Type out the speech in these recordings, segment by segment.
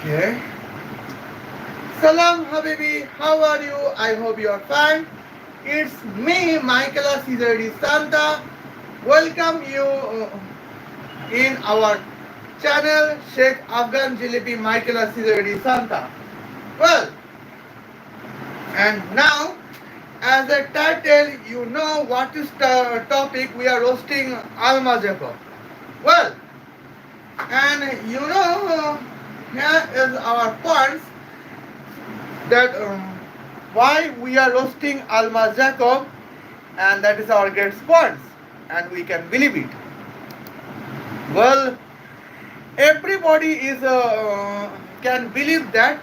Okay. Salam Habibi, how are you? I hope you are fine. It's me, Michael Caesar Santa. Welcome you in our channel, Sheikh Afghan Jelebi Michael Caesar Santa. Well, and now, as a title, you know what is the topic we are roasting Almas. Well, and here is our points that why we are roasting Alma Jacob, and that is our great points, and we can believe it. Well, everybody is can believe that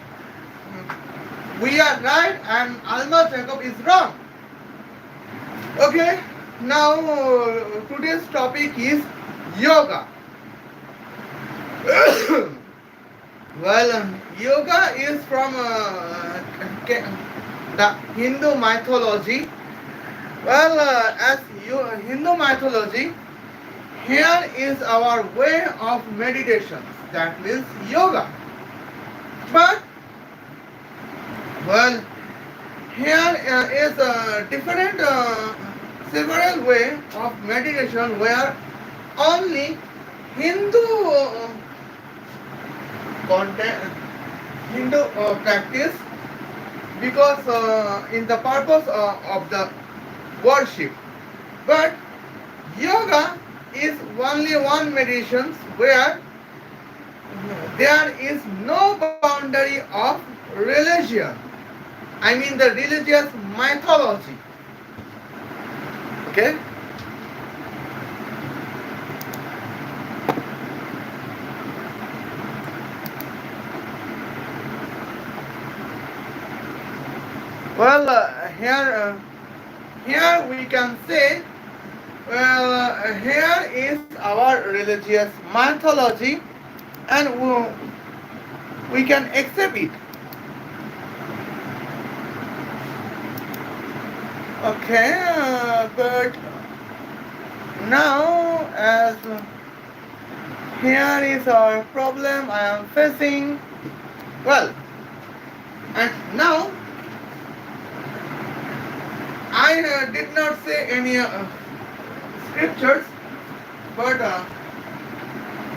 we are right and Alma Jacob is wrong. Okay, now today's topic is yoga. Well, yoga is from the Hindu mythology. Well, as Hindu mythology, here is our way of meditation. That means yoga. But well, here is a different, several way of meditation where only Hindu content, Hindu practice because in the purpose of the worship. But yoga is only one meditation where there is no boundary of religion. I mean the religious mythology. Okay? Well, here we can say, well, here is our religious mythology, and we can accept it. Okay, but now as here is our problem I am facing. Well, and now I did not say any scriptures, but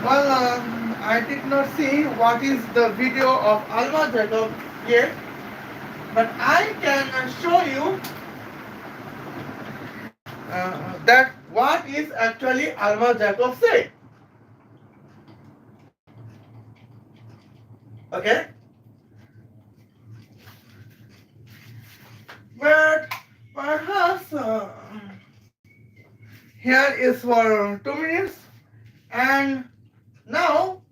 I did not see what is the video of Alma Jacob yet, but I can show you that what is actually Alma Jacob said. Okay, but perhaps here is for 2 minutes, and now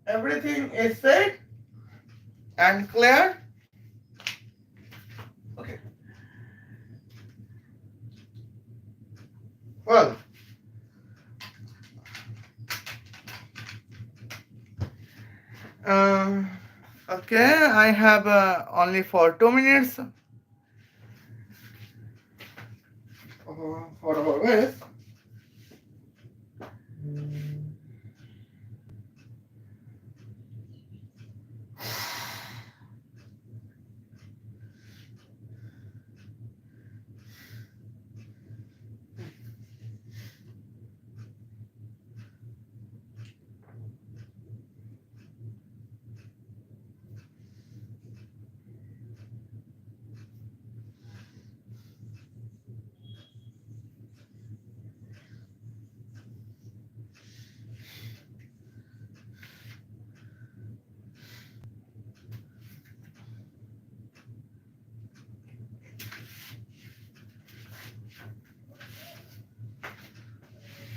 everything is said and clear. Okay. Well, okay, I have only for 2 minutes for our ways.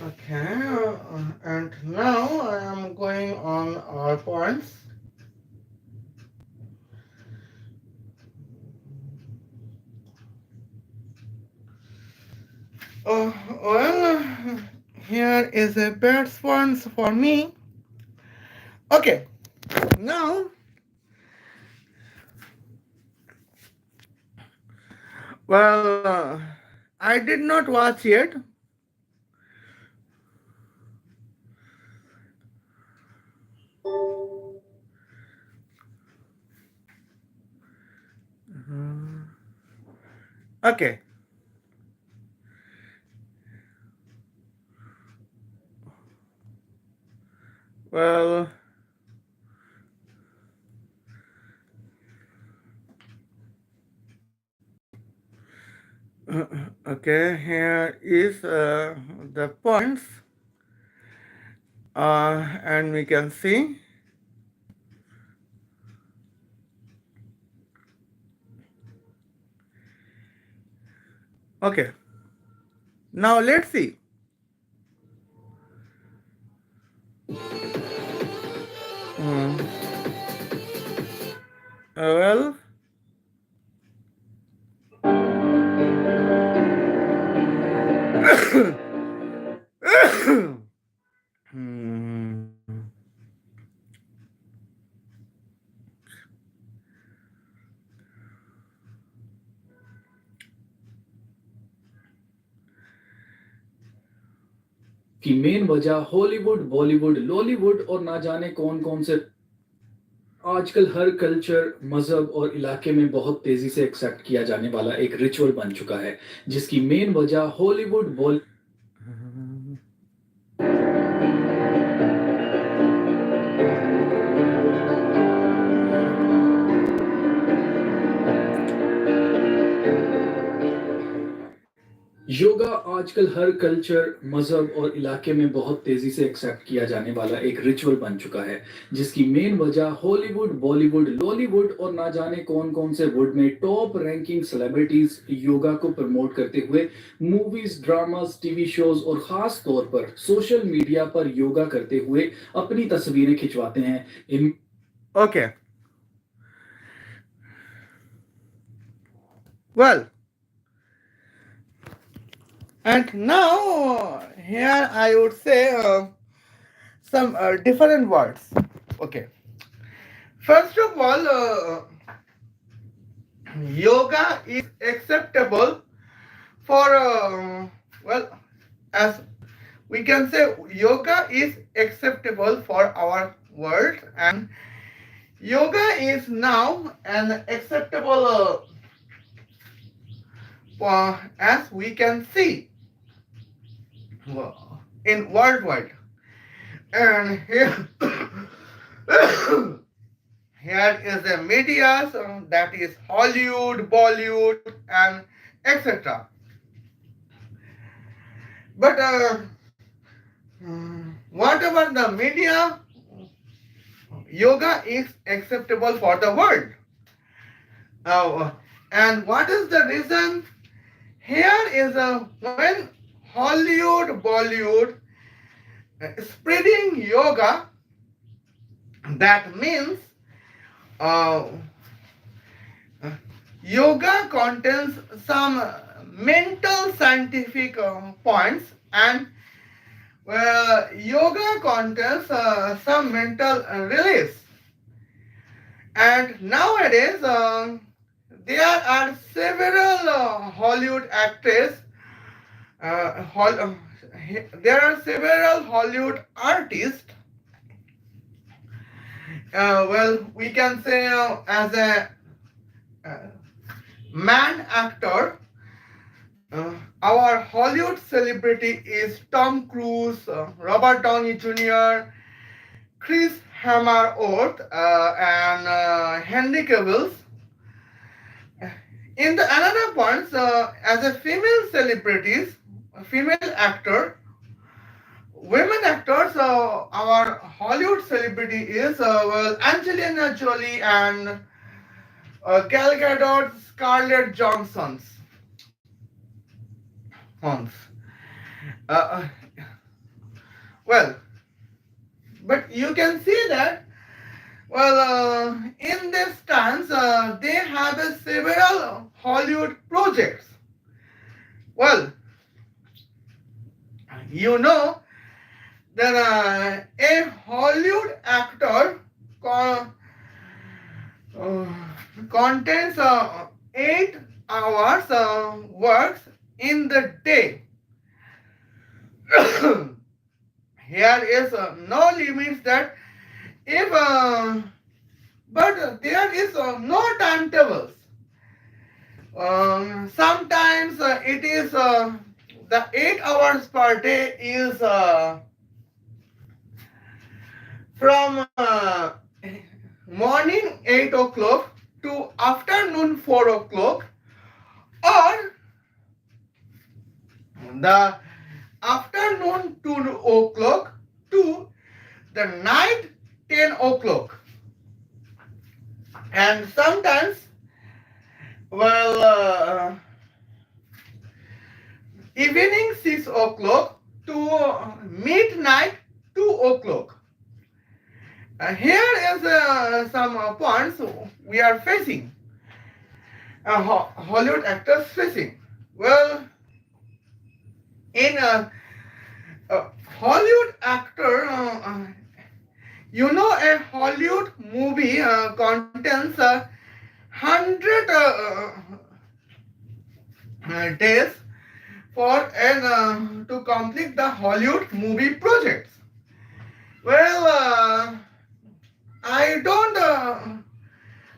Okay, and now I am going on our points. Well, here is a bad response for me. Okay, now, well, I did not watch yet. Okay. Well, okay, here is the points, and we can see. Okay, now let's see. Hmm. Well, hmm. की main वजह Hollywood, Bollywood, Lollywood और ना जाने कौन कौन से आजकल हर culture, मजहब और इलाके में बहुत तेजी से एक्सेप्ट किया जाने वाला एक रिचुअल बन चुका है, जिसकी मेन वजह हॉलीवुड, बॉलीवुड योगा आजकल हर कल्चर, मजहब और इलाके में बहुत तेजी से एक्सेप्ट किया जाने वाला एक रिचुअल बन चुका है, जिसकी मेन वजह हॉलीवुड, बॉलीवुड, लॉलीवुड और ना जाने कौन कौन से वुड में टॉप रैंकिंग सेलिब्रिटीज योगा को प्रमोट करते हुए मूवीज, ड्रामास, टीवी शोज और खास तौर पर सोशल मीडिया पर योगा करते हुए अपनी तस्वीरें खिंचवाते हैं। इन Okay. Well, and now here I would say some different words. Okay. First of all, yoga is acceptable for well, as we can say, yoga is acceptable for our world, and yoga is now an acceptable as we can see in worldwide. And here, here is the media, so that is Hollywood, Bollywood, and etc. But whatever the media, yoga is acceptable for the world. Uh, and what is the reason? Here is when Hollywood, Bollywood spreading yoga, that means uh, yoga contains some mental scientific points, and yoga contains some mental release. And nowadays, there are several Hollywood actors, there are several Hollywood artists. We can say as a uh, man actor, our Hollywood celebrity is Tom Cruise, Robert Downey Jr., Chris Hemsworth, and Henry Cavill. In the another points, as a female celebrities, female actor, women actors, our Hollywood celebrity is Angelina Jolie and Gal Gadot, Scarlett Johansson's. Hons. Uh, uh, well, but you can see that in this stance, they have several Hollywood projects. Well, you know that a Hollywood actor uh, contains 8 hours works in the day. Here is no limits that if but there is no timetables. Sometimes it is the 8 hours per day is from morning 8 o'clock to afternoon 4 o'clock, or the afternoon 2 o'clock to the night 10 o'clock. And sometimes, well, evening 6 o'clock to midnight 2 o'clock. Here is some points we are facing, Hollywood actors facing. Well, in Hollywood actor, a Hollywood movie contains 100 days for to complete the Hollywood movie projects. Well, I don't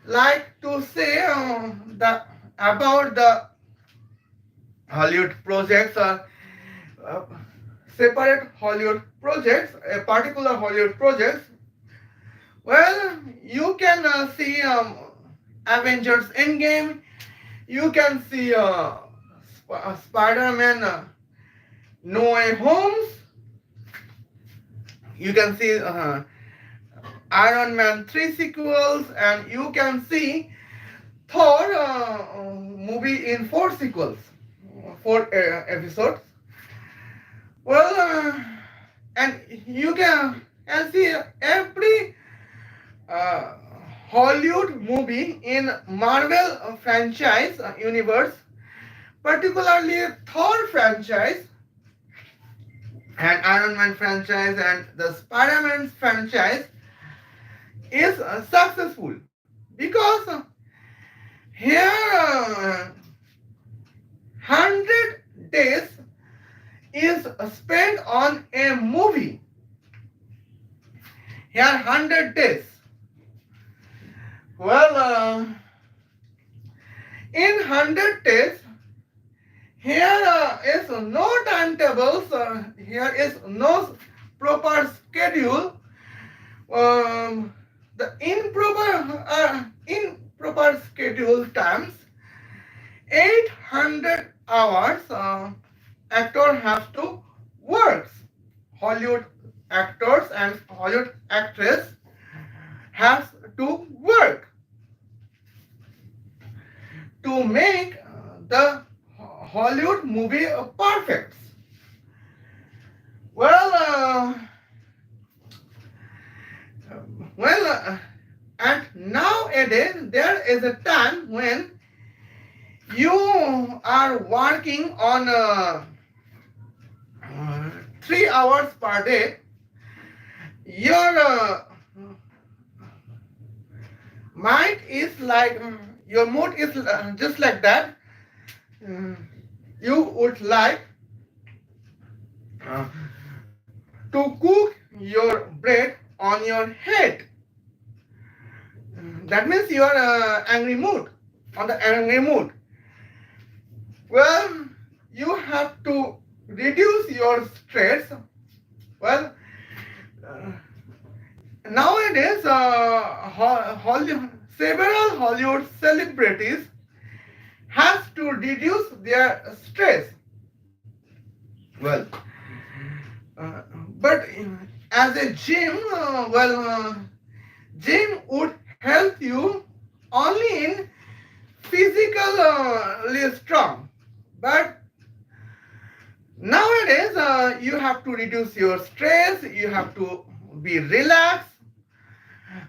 like to say the about the Hollywood projects or separate Hollywood projects, a particular Hollywood projects. Well, you can see Avengers Endgame. You can see Spider-Man No Way Homes. You can see Iron Man 3 sequels, and you can see Thor movie in 4 sequels, 4 episodes. Well, and you can see every Hollywood movie in Marvel franchise universe, particularly Thor franchise and Iron Man franchise and the Spider-Man franchise is successful because here 100 days is spent on a movie. Here 100 days. Well, in 100 days, here is no timetables, here is no proper schedule. The improper schedule times 800 hours actor has to work. Hollywood actors and Hollywood actress has to work to make the Hollywood movie perfect. Well, and nowadays there is a time when you are working on 3 hours per day. Your mind is like your mood is just like that. You would like to cook your bread on your head. That means you are angry mood, on the angry mood. Well, you have to reduce your stress. Well, nowadays several Hollywood celebrities has to reduce their stress. Well, but as a gym, gym would help you only in physically strong. But nowadays, you have to reduce your stress. You have to be relaxed.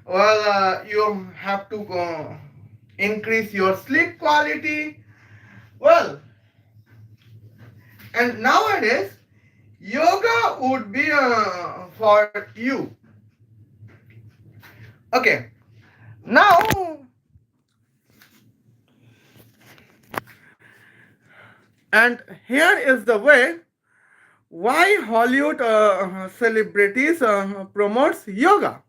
Well, you have to increase your sleep quality. Well, and nowadays, yoga would be for you. Okay, now and here is the way why Hollywood celebrities promotes yoga.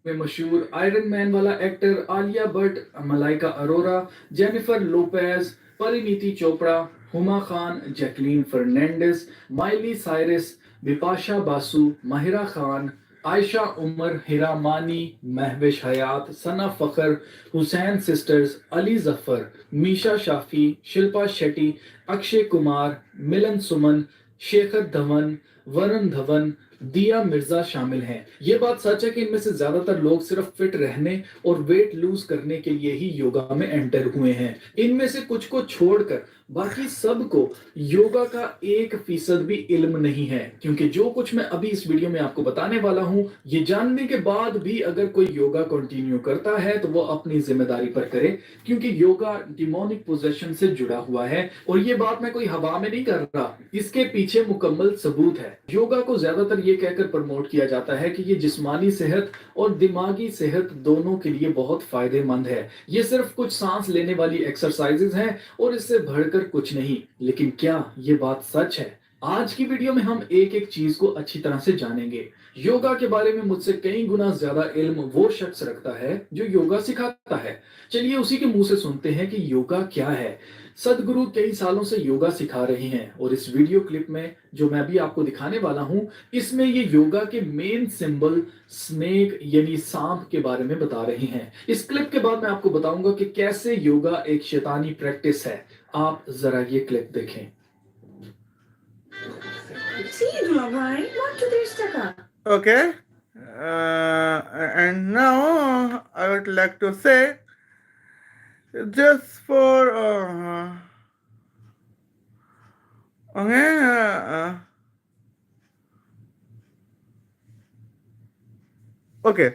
में मशहूर Iron Man वाला actor Alia Bhatt, Malaika Arora, Jennifer Lopez, Parineeti Chopra, Huma Khan, Jacqueline Fernandez, Miley Cyrus, Bipasha Basu, Mahira Khan, Ayesha Omar, Hira Mani, Mehwish Hayat, Sana Fakhar, Hussain sisters, Ali Zafar, Meesha Shafi, Shilpa Shetty, Akshay Kumar, Milind Soman, Shekhar Dhawan, Varun Dhawan, Dia Mirza शामिल हैं। ये बात सच है कि इनमें से ज्यादातर लोग सिर्फ फिट रहने और वेट लूज करने के लिए ही योगा में एंटर हुए हैं। इनमें से कुछ को छोड़कर बाकी सबको योगा का 1% भी इल्म नहीं है, क्योंकि जो कुछ मैं अभी इस वीडियो में आपको बताने वाला हूं, ये जानने के बाद भी अगर कोई योगा कंटिन्यू करता है तो वो अपनी जिम्मेदारी पर करे, क्योंकि योगा डिमोनिक पोजेशन से जुड़ा हुआ है। और ये बात मैं कोई हवा में नहीं कर रहा, इसके पीछे मुकम्मल सबूत है। योगा को ज्यादातर ये कहकर प्रमोट किया जाता है कि ये जिस्मानी सेहत और दिमागी सेहत दोनों के लिए बहुत फायदेमंद है। ये सिर्फ कुछ सांस लेने वाली एक्सरसाइजेज हैं और इससे बढ़कर कुछ नहीं। लेकिन क्या ये बात सच है? आज की वीडियो में हम एक एक चीज को अच्छी तरह से जानेंगे। योगा के बारे में मुझसे कई गुना ज्यादा इल्म वो शख्स रखता है जो योगा सिखाता है। चलिए उसी के मुंह से सुनते हैं कि योगा क्या है। सदगुरु कई सालों से योगा सिखा रहे हैं और इस वीडियो क्लिप में जो मैं अभी आपको दिखाने वाला हूं, इसमें ये योगा के मेन सिंबल स्नेक यानी सांप के बारे में बता रहे हैं। इस क्लिप के बाद मैं आपको बताऊंगा कि कैसे योगा एक शैतानी प्रैक्टिस है। आप जरा ये क्लिप देखें। Okay, and now I would like to say just for okay, okay.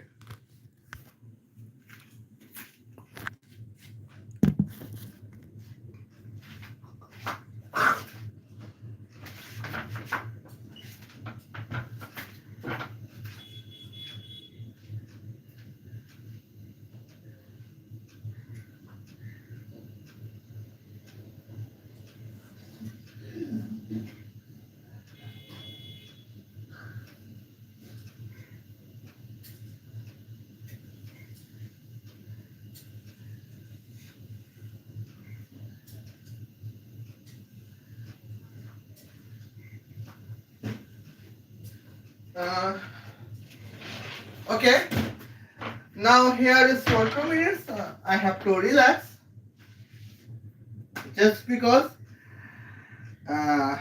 Okay, now here is for 2 minutes. I have to relax just because uh,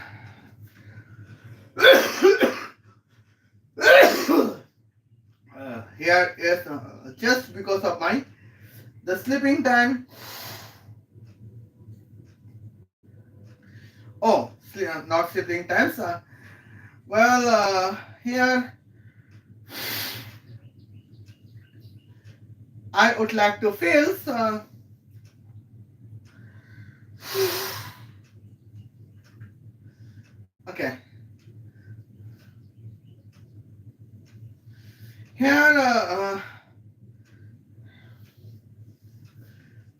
here is just because of the sleeping time. Oh, not sleeping times. Here I would like to feel okay. Here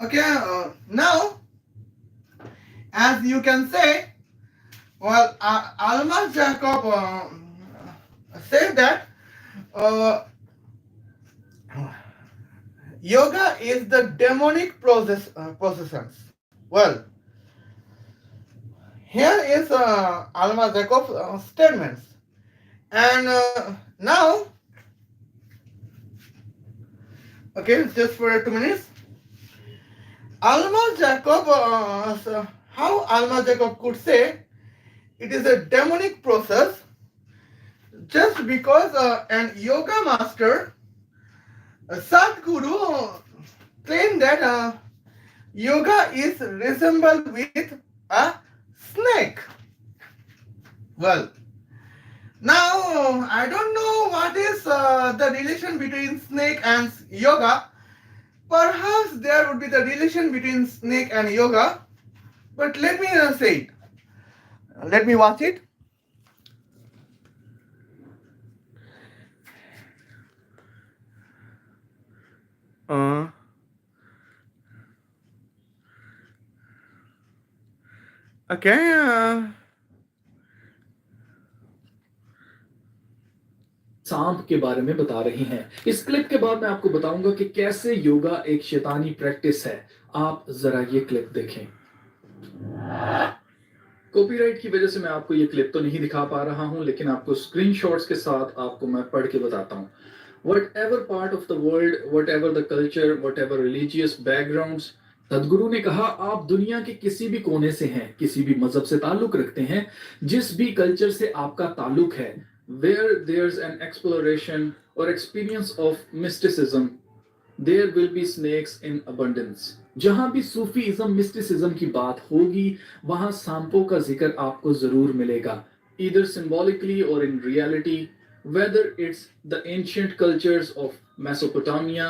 okay, now as you can say, well, Almas Jacob said that yoga is the demonic possessions. Well, here is Almas Jacob's statements, and now, okay, just for 2 minutes, Almas Jacob, how Almas Jacob could say it is a demonic process just because an yoga master, Sadhguru, claimed that yoga is resembled with a snake. Well, now I don't know what is the relation between snake and yoga. Perhaps there would be the relation between snake and yoga, but let me say it. Let me watch it. Okay. सांप के बारे में बता रही हैं। इस clip के बाद मैं आपको बताऊंगा कि कैसे योगा एक शैतानी प्रैक्टिस है। आप जरा ये क्लिप देखें। कॉपीराइट की वजह से मैं आपको ये क्लिप तो नहीं दिखा पा रहा हूं, लेकिन आपको स्क्रीनशॉट्स के साथ आपको मैं पढ़ के बताता हूं। Whatever part of the world, whatever the culture, whatever religious backgrounds, सदगुरु ने कहा आप दुनिया के किसी भी कोने से हैं, किसी भी मजहब से ताल्लुक रखते हैं, जिस भी कल्चर से आपका ताल्लुक है, where there's an exploration or experience of mysticism, there will be snakes in abundance. जहां भी सूफीइज्म मिस्टिसिज्म की बात होगी, वहां सांपों का जिक्र आपको जरूर मिलेगा, either symbolically or in reality, whether it's the ancient cultures of Mesopotamia,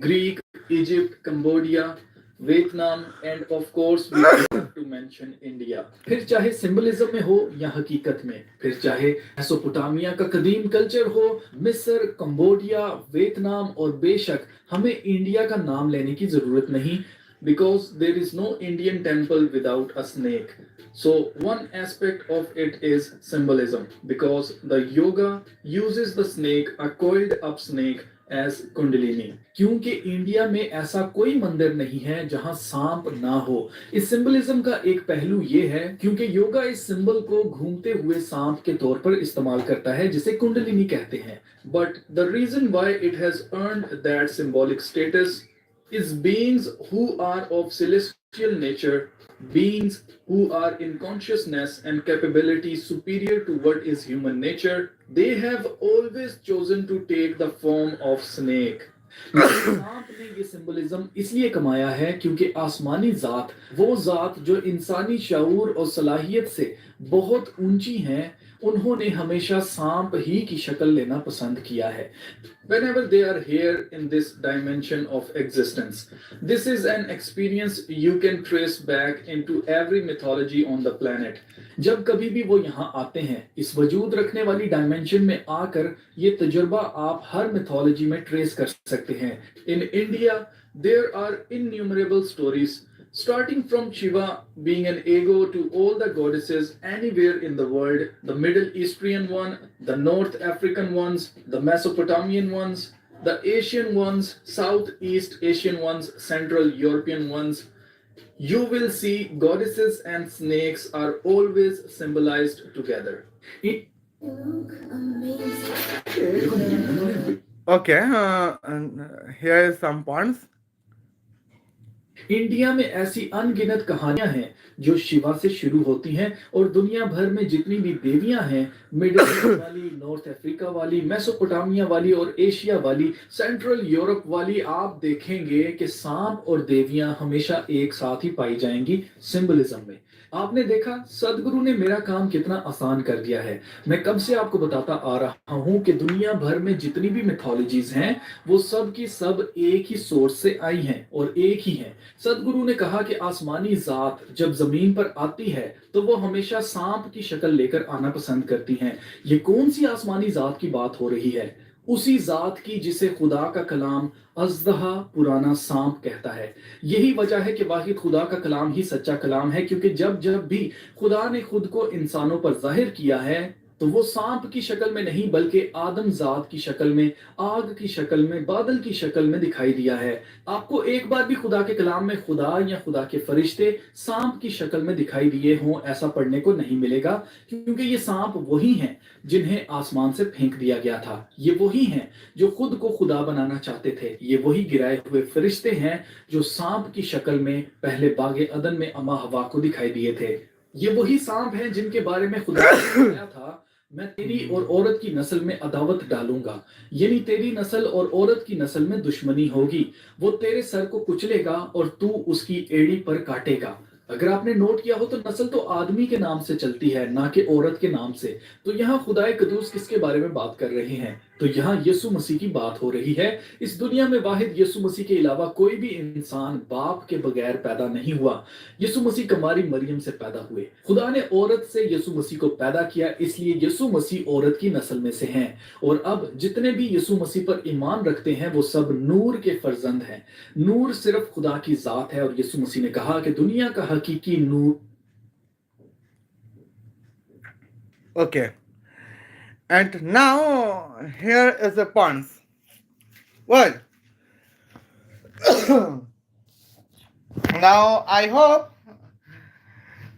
Greek, Egypt, Cambodia, Vietnam and of course we have to mention India. फिर चाहे सिंबलिज्म में हो या हकीकत में, फिर चाहे मेसोपोटामिया का कदीम कल्चर हो, मिस्र, कंबोडिया, वियतनाम, और बेशक हमें इंडिया का नाम लेने की जरूरत नहीं, because there is no Indian temple without a snake. So one aspect of it is symbolism, because the yoga uses the snake, a coiled up snake, as kundalini. क्योंकि इंडिया में ऐसा कोई मंदिर नहीं है जहां सांप ना हो। इस सिंबलिज्म का एक पहलू ये है क्योंकि योगा इस सिंबल को घूमते हुए सांप के तौर पर इस्तेमाल करता है, जिसे कुंडलिनी कहते हैं। But the reason why it has earned that symbolic status is beings who are of celestial nature, beings who are in consciousness and capability superior to what is human nature. They have always chosen to take the form of snake. सांप ने ये symbolism इसलिए कमाया है क्योंकि आसमानी जात, वो जात जो इंसानी शऊर और सलाहियत से बहुत ऊंची हैं, उन्होंने हमेशा सांप ही की शक्ल लेना पसंद किया है। Whenever they are here in this dimension of existence, this is an experience you can trace back into every mythology on the planet. जब कभी भी वो यहाँ आते हैं, इस वजूद रखने वाली डायमेंशन में आकर, ये तजुर्बा आप हर मिथोलॉजी में ट्रेस कर सकते हैं। In India, there are innumerable stories, starting from Shiva being an ego to all the goddesses anywhere in the world, the Middle Eastern one, the North African ones, the Mesopotamian ones, the Asian ones, Southeast Asian ones, Central European ones. You will see goddesses and snakes are always symbolized together. It look amazing. Okay, and here is some points. India में ऐसी अनगिनत कहानियां हैं जो शिवा से शुरू होती हैं, और दुनिया भर में जितनी भी देवियां हैं, मिडिल ईस्ट वाली, नॉर्थ अफ्रीका वाली, मेसोपोटामिया वाली और एशिया वाली, सेंट्रल यूरोप वाली, आप देखेंगे कि सांप और देवियां हमेशा एक साथ ही पाई जाएंगी सिंबलिज्म में। आपने देखा सदगुरु ने मेरा काम कितना आसान कर दिया है। मैं कब से आपको बताता आ रहा हूं कि दुनिया भर में जितनी भी मिथोलॉजीज हैं, वो सब की सब एक ही सोर्स से आई हैं और एक ही हैं। सदगुरु ने कहा कि आसमानी जात जब जमीन पर आती है तो वो हमेशा सांप की शक्ल लेकर आना पसंद करती हैं। ये कौन सी आसमानी जात की बात हो रही है? उसी जात की जिसे खुदा का कलाम अज़दहा पुराना सांप कहता है। यही वजह है कि वाहिद खुदा का कलाम ही सच्चा कलाम है, क्योंकि जब जब भी खुदा ने खुद को इंसानों पर जाहिर किया है तो वो सांप की शक्ल में नहीं बल्कि आदम जात की शक्ल में, आग की शक्ल में, बादल की शक्ल में दिखाई दिया है। आपको एक बार भी खुदा के कलाम में खुदा या खुदा के फरिश्ते सांप की शक्ल में दिखाई दिए हों ऐसा पढ़ने को नहीं मिलेगा, क्योंकि ये सांप वही हैं जिन्हें आसमान से फेंक दिया गया था। ये वही हैं जो खुद को खुदा बनाना चाहते थे। ये वही गिराए हुए फरिश्ते हैं जो सांप की शक्ल में पहले बागे अदन में अमा हवा को दिखाई दिए थे। ये वही सांप हैं जिनके बारे में खुदा ने बताया था, मैं तेरी और औरत की नस्ल में अदावत डालूंगा, यानी तेरी नस्ल और औरत की नस्ल में दुश्मनी होगी। वो तेरे सर को कुचलेगा और तू उसकी एड़ी पर काटेगा। अगर आपने नोट किया हो तो नस्ल तो आदमी के नाम से चलती है, ना कि औरत के नाम से। तो यहाँ खुदाए कदूस किसके बारे में बात कर रहे हैं? तो यहाँ यीशु मसीह की बात हो रही है। इस दुनिया में वाहिद यीशु मसीह के अलावा कोई भी इंसान बाप के बगैर पैदा नहीं हुआ। यीशु मसीह कुमारी मरियम से पैदा हुए। खुदा ने औरत से यीशु मसीह को पैदा किया, इसलिए यीशु मसीह औरत की नस्ल में से हैं। और अब जितने भी यीशु मसीह पर ईमान रखते हैं वो सब नूर के फर्जंद हैं। नूर सिर्फ खुदा की जात है, और यीशु मसीह ने कहा कि दुनिया का हकीकी नूर। Okay. And now here is the points. Well, now I hope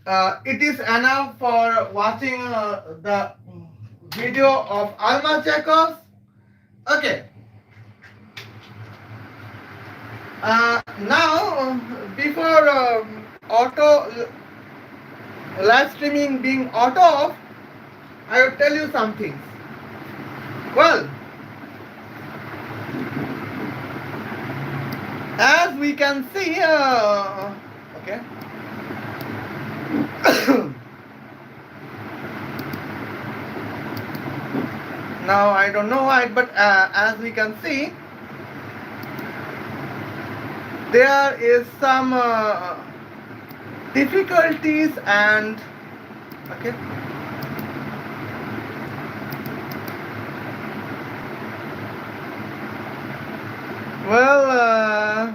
it is enough for watching the video of Almas Jacobs. Okay. Now, before auto live streaming being auto off, I will tell you some things. Well, as we can see, okay. Now I don't know why, but as we can see, there is some difficulties and okay. Well,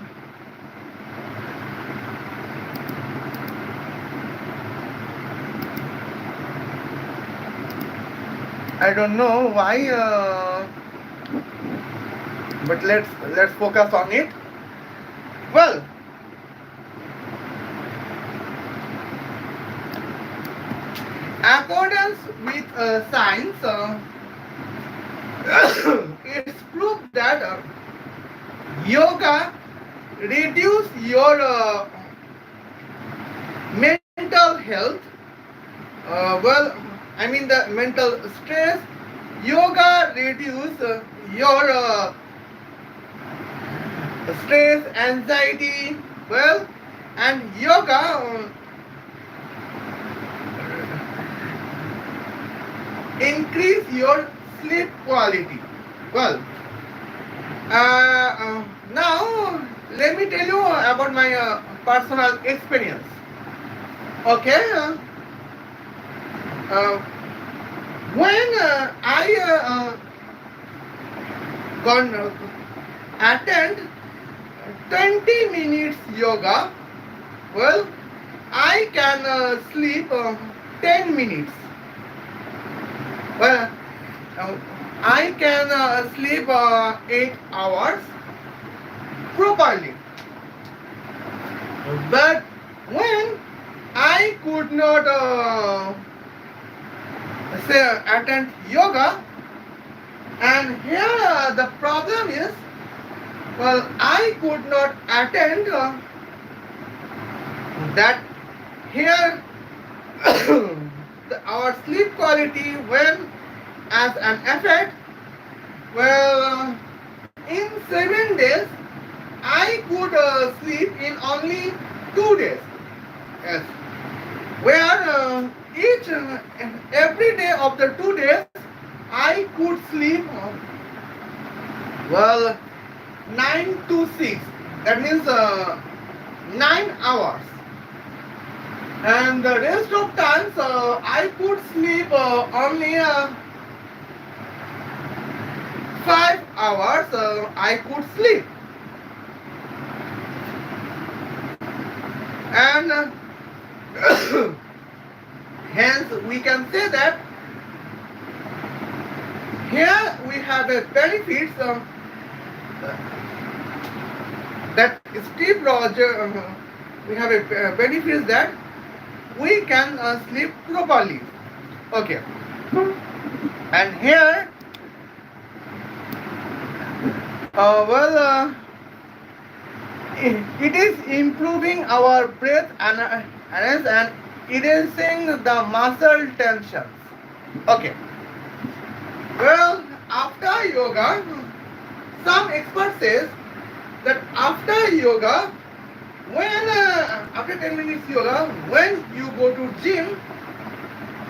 I don't know why, but let's focus on it. Well, accordance with science, it's proved that yoga reduce your mental health. Well, I mean the mental stress. Yoga reduce your stress, anxiety. Well, and yoga increase your sleep quality. Well, now let me tell you about my personal experience. Okay. When I gone attend 20 minutes yoga, well, I can sleep 10 minutes. Well, I can sleep 8 hours properly. But when I could not say attend yoga, and here the problem is, well, I could not attend that here our sleep quality when as an effect. Well, in 7 days I could sleep in only 2 days. Yes, where each every day of the 2 days I could sleep well 9 to 6. That means 9 hours. And the rest of times I could sleep only 5 hours I could sleep. And hence we can say that here we have a benefits that Steve Rogers, we have a benefit that we can sleep properly. Okay. And here, it is improving our breath and erasing the muscle tensions. Okay. Well, after yoga, some experts says that after yoga, when after 10 minutes yoga, when you go to gym,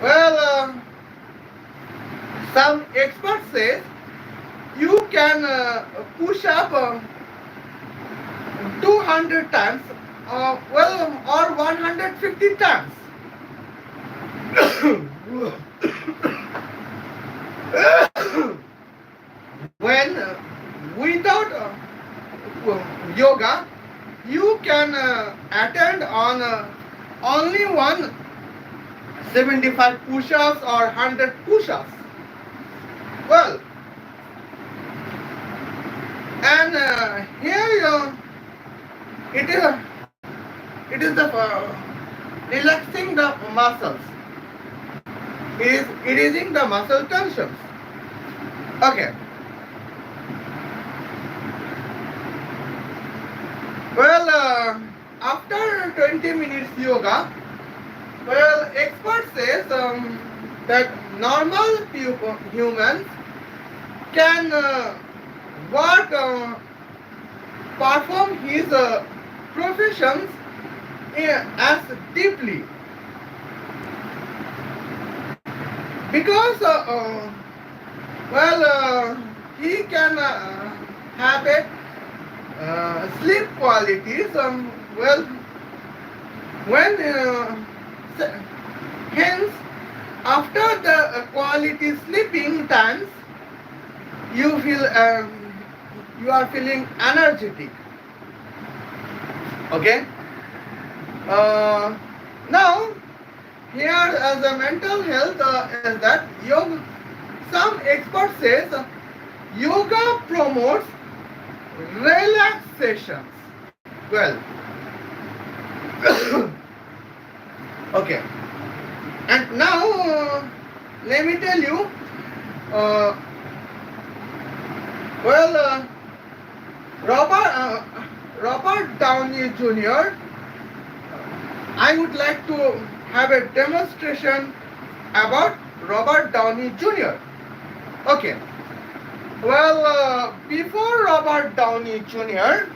well, some experts say you can push up 200 times, well, or 150 times. When without yoga, you can attend on only 175 push-ups or 100 push-ups. Well, and here it is the relaxing the muscles. It is erasing the muscle tensions. Okay. Well, after 20 minutes yoga, well, expert says that normal humans can work, perform his professions as deeply because well he can have a sleep qualities well when hence after the quality sleeping times you feel you are feeling energetic. Okay. Now here as a mental health is that yoga, some experts says yoga promotes relaxations. Well, okay. And now let me tell you. Uh, well, Robert Downey Jr. I would like to have a demonstration about Robert Downey Jr. Okay. Well, before Robert Downey Jr.,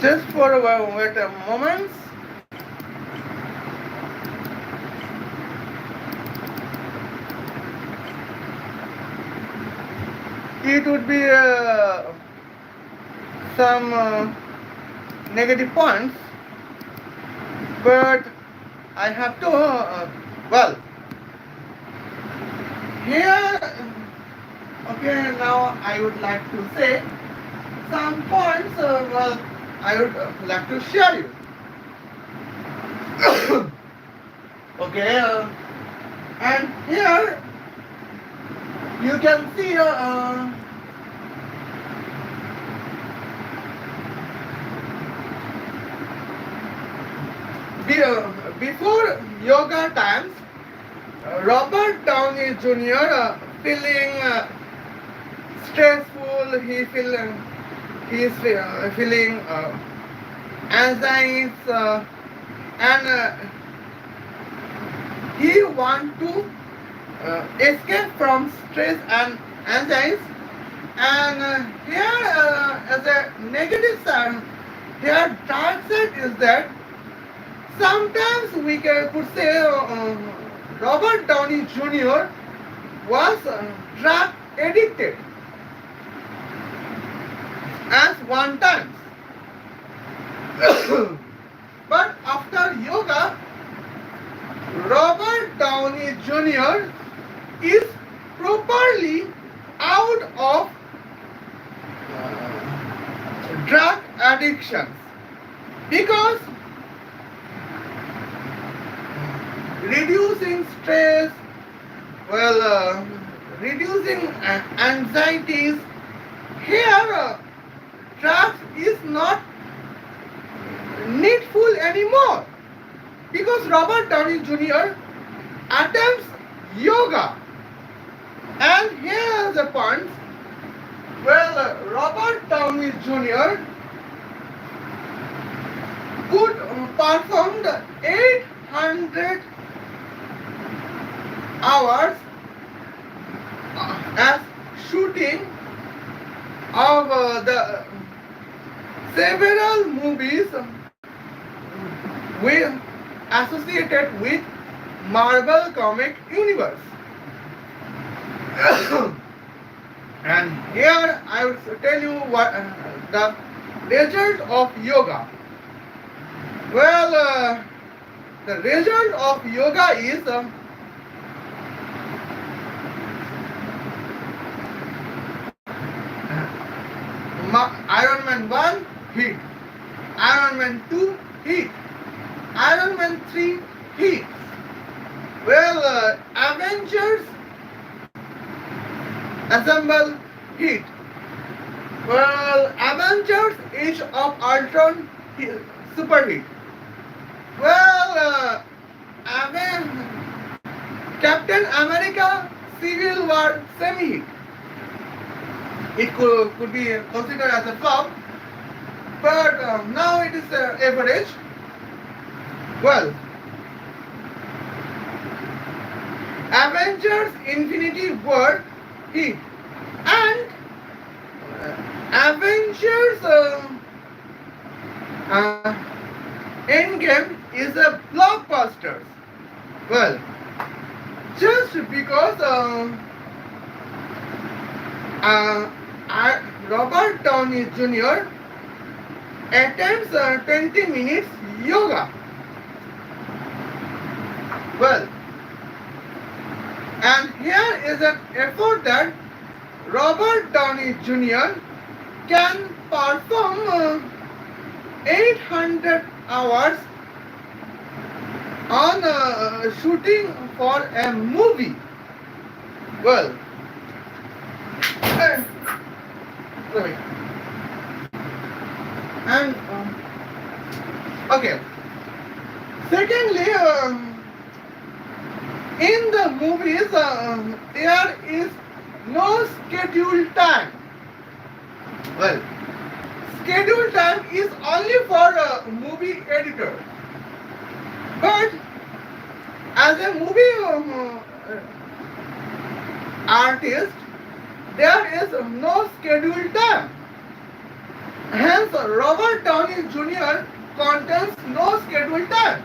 just for wait a moment. It would be some negative points, but I have to well here okay now I would like to say some points well I would like to share you. Okay, and here you can see before yoga times, Robert Downey Jr. Feeling stressful, he is feeling anxiety and he want to escape from stress and anxiety. And here as a negative side, here dark side is that sometimes we could say Robert Downey Jr. was drug addicted as one time. But after yoga, Robert Downey Jr. is properly out of drug addictions because reducing stress, well, reducing anxieties. Here, drugs is not needful anymore because Robert Downey Jr. attempts yoga. And here is the point. Well, Robert Downey Jr. could perform 800 hours as shooting of the several movies with associated with Marvel comic universe. And here I will tell you what the result of yoga. Well, the result of yoga is Ironman 1 hit, Ironman 2 hit, Ironman 3 hit. Well, Avengers Assemble hit. Well, Avengers Age of Ultron super hit. Well, Captain America Civil War semi hit. It could be considered as a flop, but now it is average. Well, Avengers Infinity War hit, and Avengers uh, Endgame is a blockbuster. Well, just because Robert Downey Jr. attempts 20 minutes yoga. Well, and here is an effort that Robert Downey Jr. can perform 800 hours on shooting for a movie. Well, and, and okay. Secondly, in the movies, there is no scheduled time. Well, scheduled time is only for a movie editor. But as a movie artist, there is no scheduled time. Hence, Robert Downey Jr. contains no scheduled time.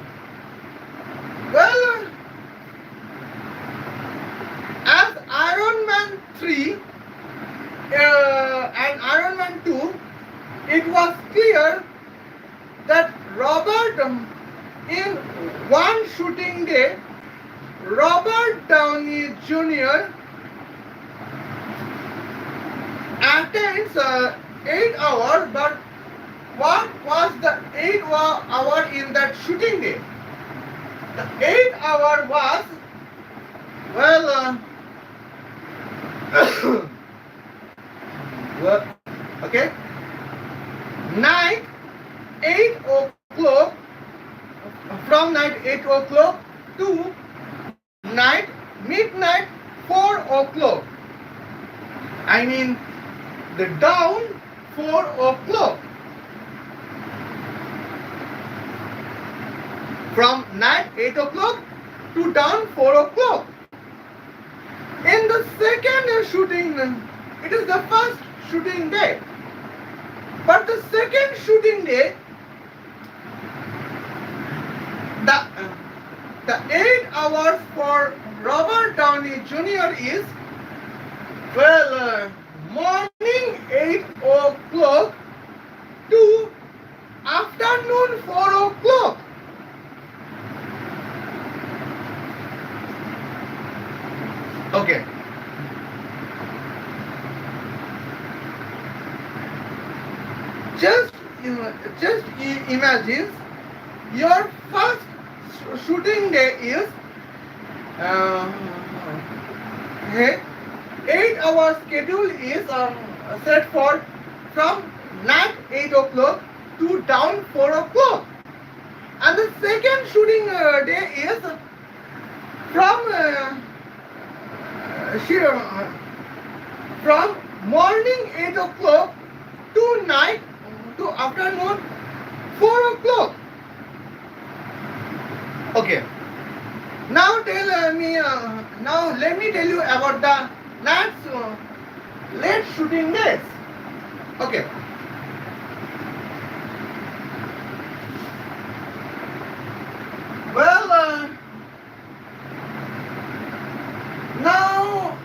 Well, as Iron Man 3 and Iron Man 2, it was clear that in one shooting day, Robert Downey Jr. attains 8 hours, but what was the 8 hour in that shooting day? The 8 hour was, well, okay, night 8 o'clock, from night 8 o'clock to midnight 4 o'clock. I mean the dawn 4 o'clock. From night 8 o'clock to dawn 4 o'clock. In the second shooting, it is the first shooting day. But the second shooting day, the 8 hours for Robert Downey Jr. is, well, morning 8 o'clock to afternoon 4 o'clock. Okay. Just imagine your first shooting day is 8-hour schedule is set for from night 8 o'clock to down 4 o'clock, and the second shooting day is from morning 8 o'clock to night to afternoon 4 o'clock. Okay. Now let me tell you about the late shooting days. Okay. Well, now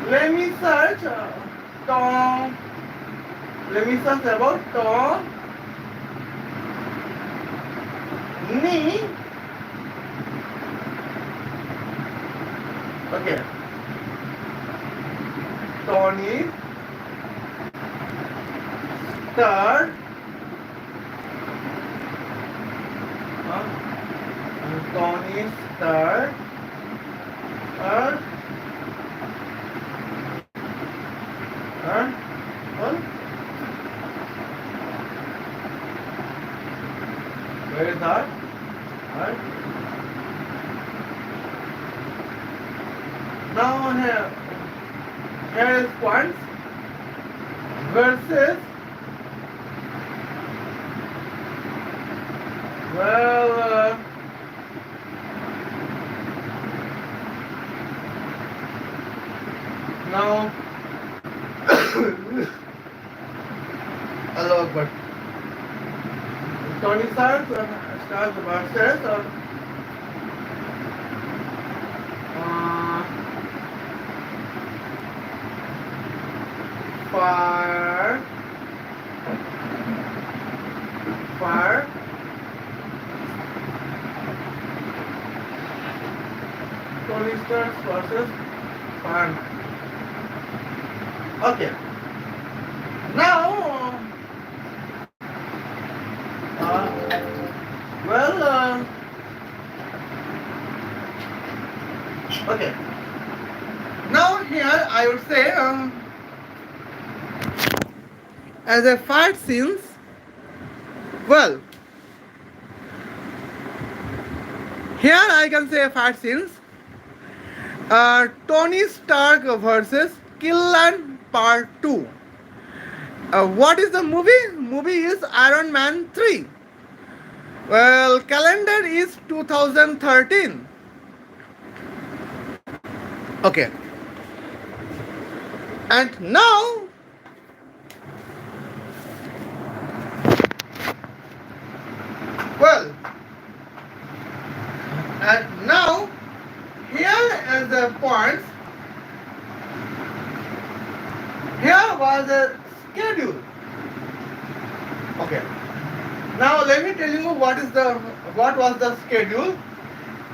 let me search Tom. Let me search about Tom. Knee. Okay. Tony. Third. Tony's third. Where is that? Right. Now here is points versus well now hello but Tony starts versus fire Tony starts versus fire. Okay. Now, well, okay. Now here I would say, as a fight scenes, well, here I can say fight scenes. Tony Stark versus Killan Part 2. What is the movie? Movie is Iron Man 3. Well, calendar is 2013. Okay. And now, well, and now, here is the points. Here was a schedule. Okay. Now let me tell you what was the schedule.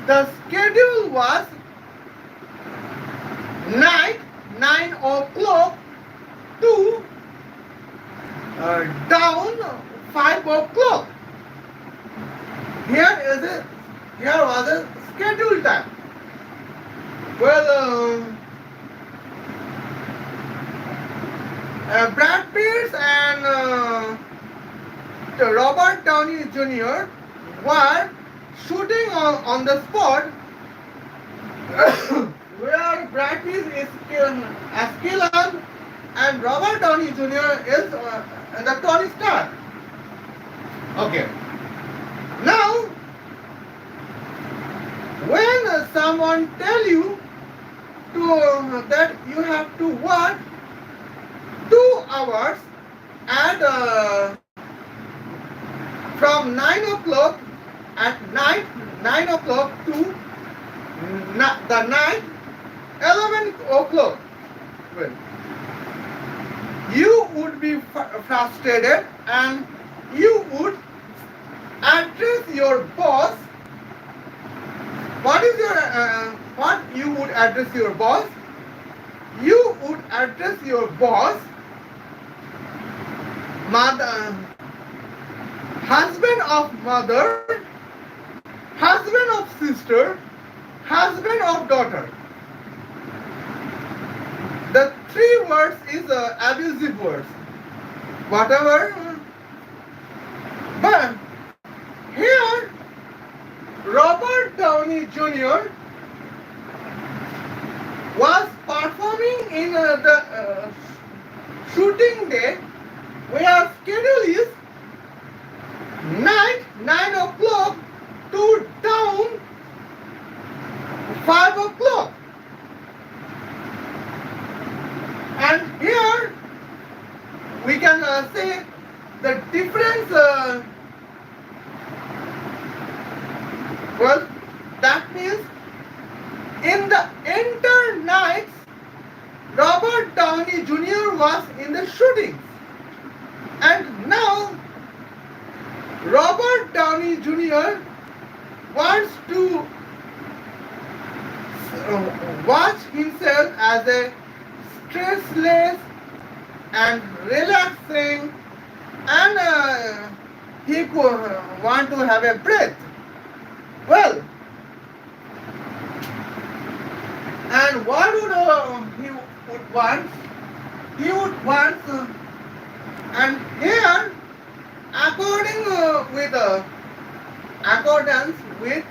The schedule was night 9 o'clock to down 5 o'clock. Here was a schedule time. Well, Brad Pitt and Robert Downey Jr. were shooting on the spot where Brad Pitt is as Killan and Robert Downey Jr. is the Tony Stark. Okay. Now, when someone tell you that you have to work 2 hours at from 9 o'clock at night, 9 o'clock to the night 11 o'clock, well, you would be frustrated and you would address your boss. What you would address your boss? You would address your boss, mother, husband of mother, husband of sister, husband of daughter. The 3 words is abusive words. Whatever. But here, Robert Downey Jr. was performing in the shooting day where schedule is night 9 o'clock to down 5 o'clock. And here we can say the difference, well, that means in the entire nights, Robert Downey Jr. was in the shootings. And now, Robert Downey Jr. wants to watch himself as a stressless and relaxing, and he could want to have a breath. Well, and what would he would want? He would want, and here, according with accordance with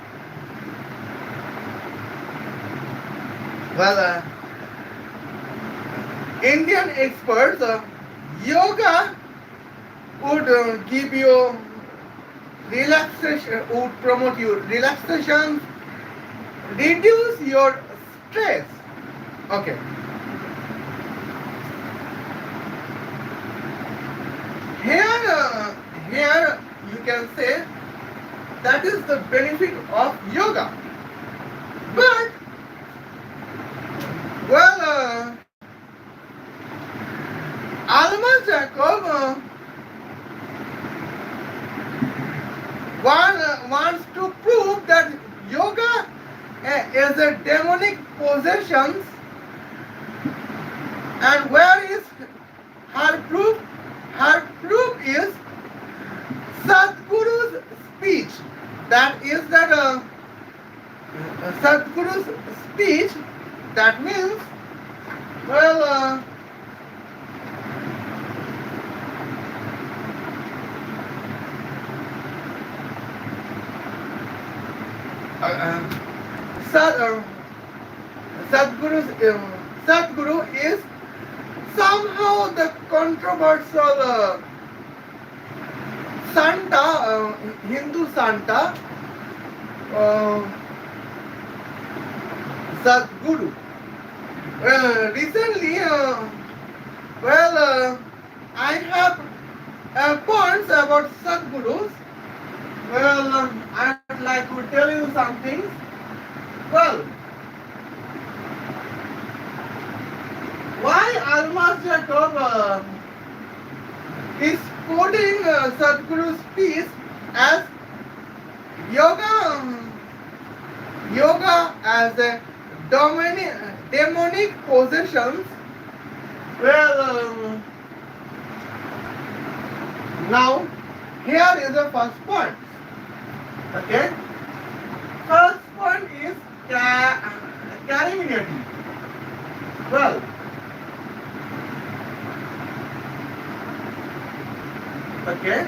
well Indian experts, yoga would give you relaxation, would promote you relaxation, reduce your stress. Okay. Here you can say that is the benefit of yoga. But well, Almas Jacob wants to prove that yoga is a demonic possession. And where is her proof? Her proof is Sadhguru's speech. That is that Sadhguru's speech. That means, well, Sadhguru is somehow the controversial Santa, Hindu Santa, Sadhguru. Recently, I have points about Sadhgurus. Well, I'd like to tell you something. Well, why Almas Jacob is quoting Sadhguru's speech as yoga as a demonic possession? Well, now here is the first point. Okay, first point is calamity. Well, okay.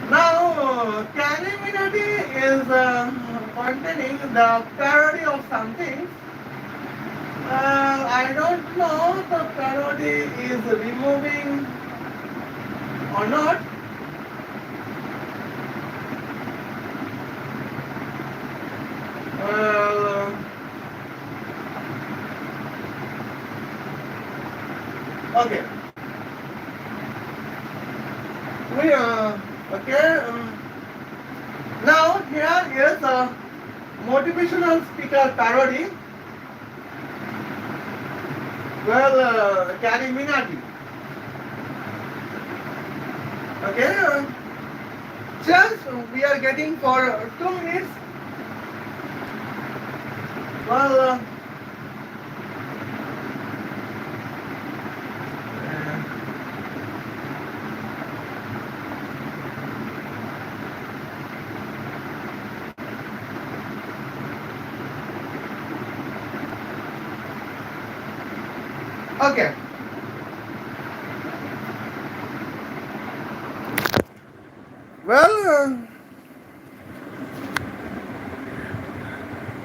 Now, calamity is containing the parody of something. I don't know if the parody is removing or not. Okay. Now here is a motivational speaker parody. Well, Kariminati. Okay. Just we are getting for 2 minutes. Well. Okay. Well,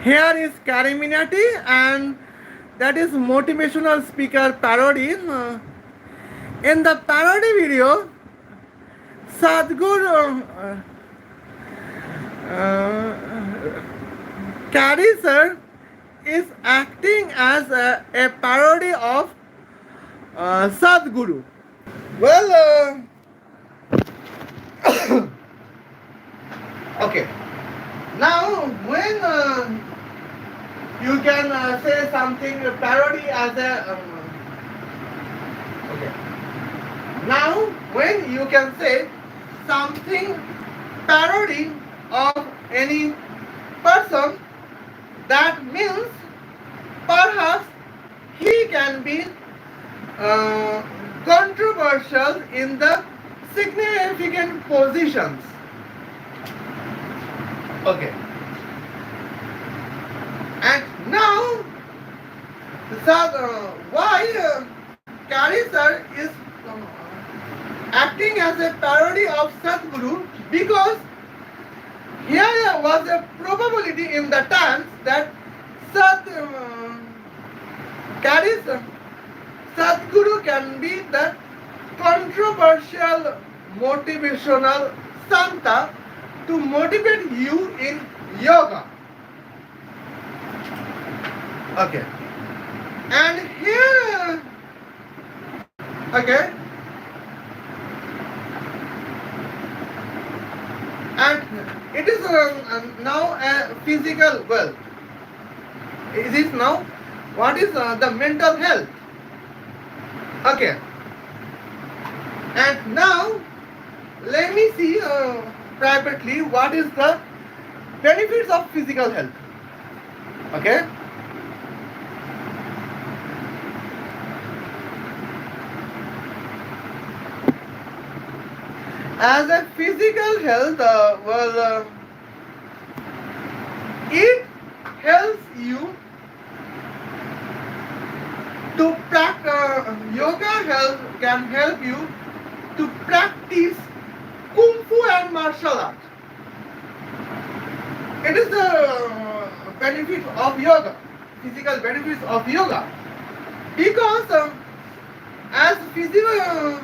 here is Kariminati, and that is motivational speaker parody. In the parody video, Sadhguru Kari sir is acting as a parody of Sadhguru. Well, okay. Now, when you can say something parody as a okay. Now, when you can say something parody of any person, that means perhaps he can be controversial in the significant positions. Okay. And now, why Kari sir is acting as a parody of Sadhguru? Because Here was a probability in the times that Sat carries Sadguru can be the controversial motivational Santa to motivate you in yoga. Okay. And here, okay, and it is now a physical wealth. Is it now? What is the mental health? Okay. And now, let me see privately what is the benefits of physical health. Okay. As a physical health, it helps you to practice. Yoga can help you to practice kung fu and martial art. It is the benefit of yoga, physical benefits of yoga, because as physical,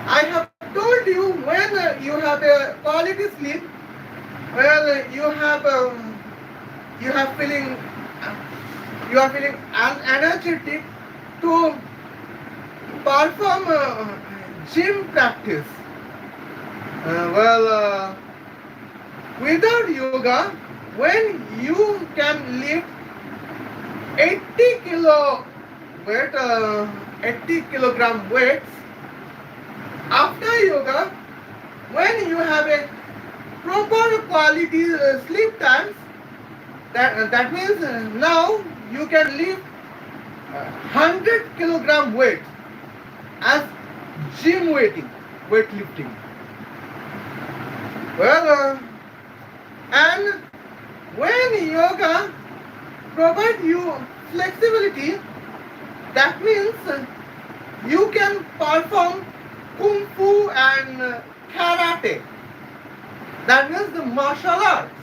I have told you when you have a quality sleep, you have feeling you are feeling energetic to perform gym practice. Without yoga, when you can lift 80 kilo weight, 80 kilogram weights, after yoga, when you have a proper quality sleep times, that means now you can lift 100 kilogram weight as gym weightlifting. And when yoga provide you flexibility, that means you can perform kung fu and karate. That means the martial arts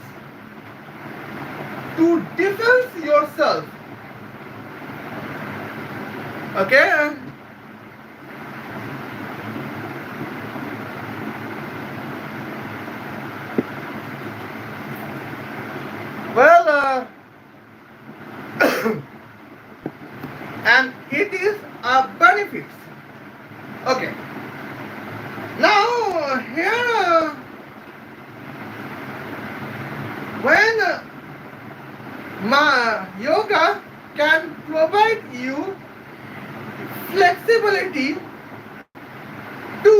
to defend yourself. Okay. And it is a benefits. Okay. Now here, when yoga can provide you flexibility to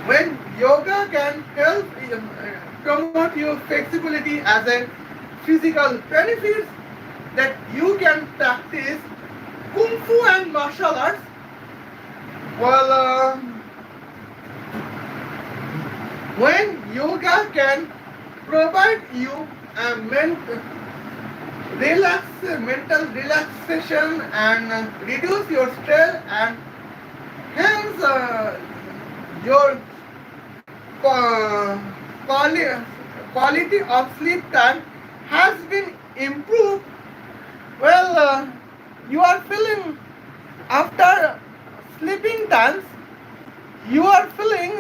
when yoga can help promote your flexibility as a physical benefits, that you can practice kung fu and martial arts. When yoga can provide you a mental relaxation and reduce your stress, and hence your quality of sleep time has been improved. You are feeling after sleeping times, you are feeling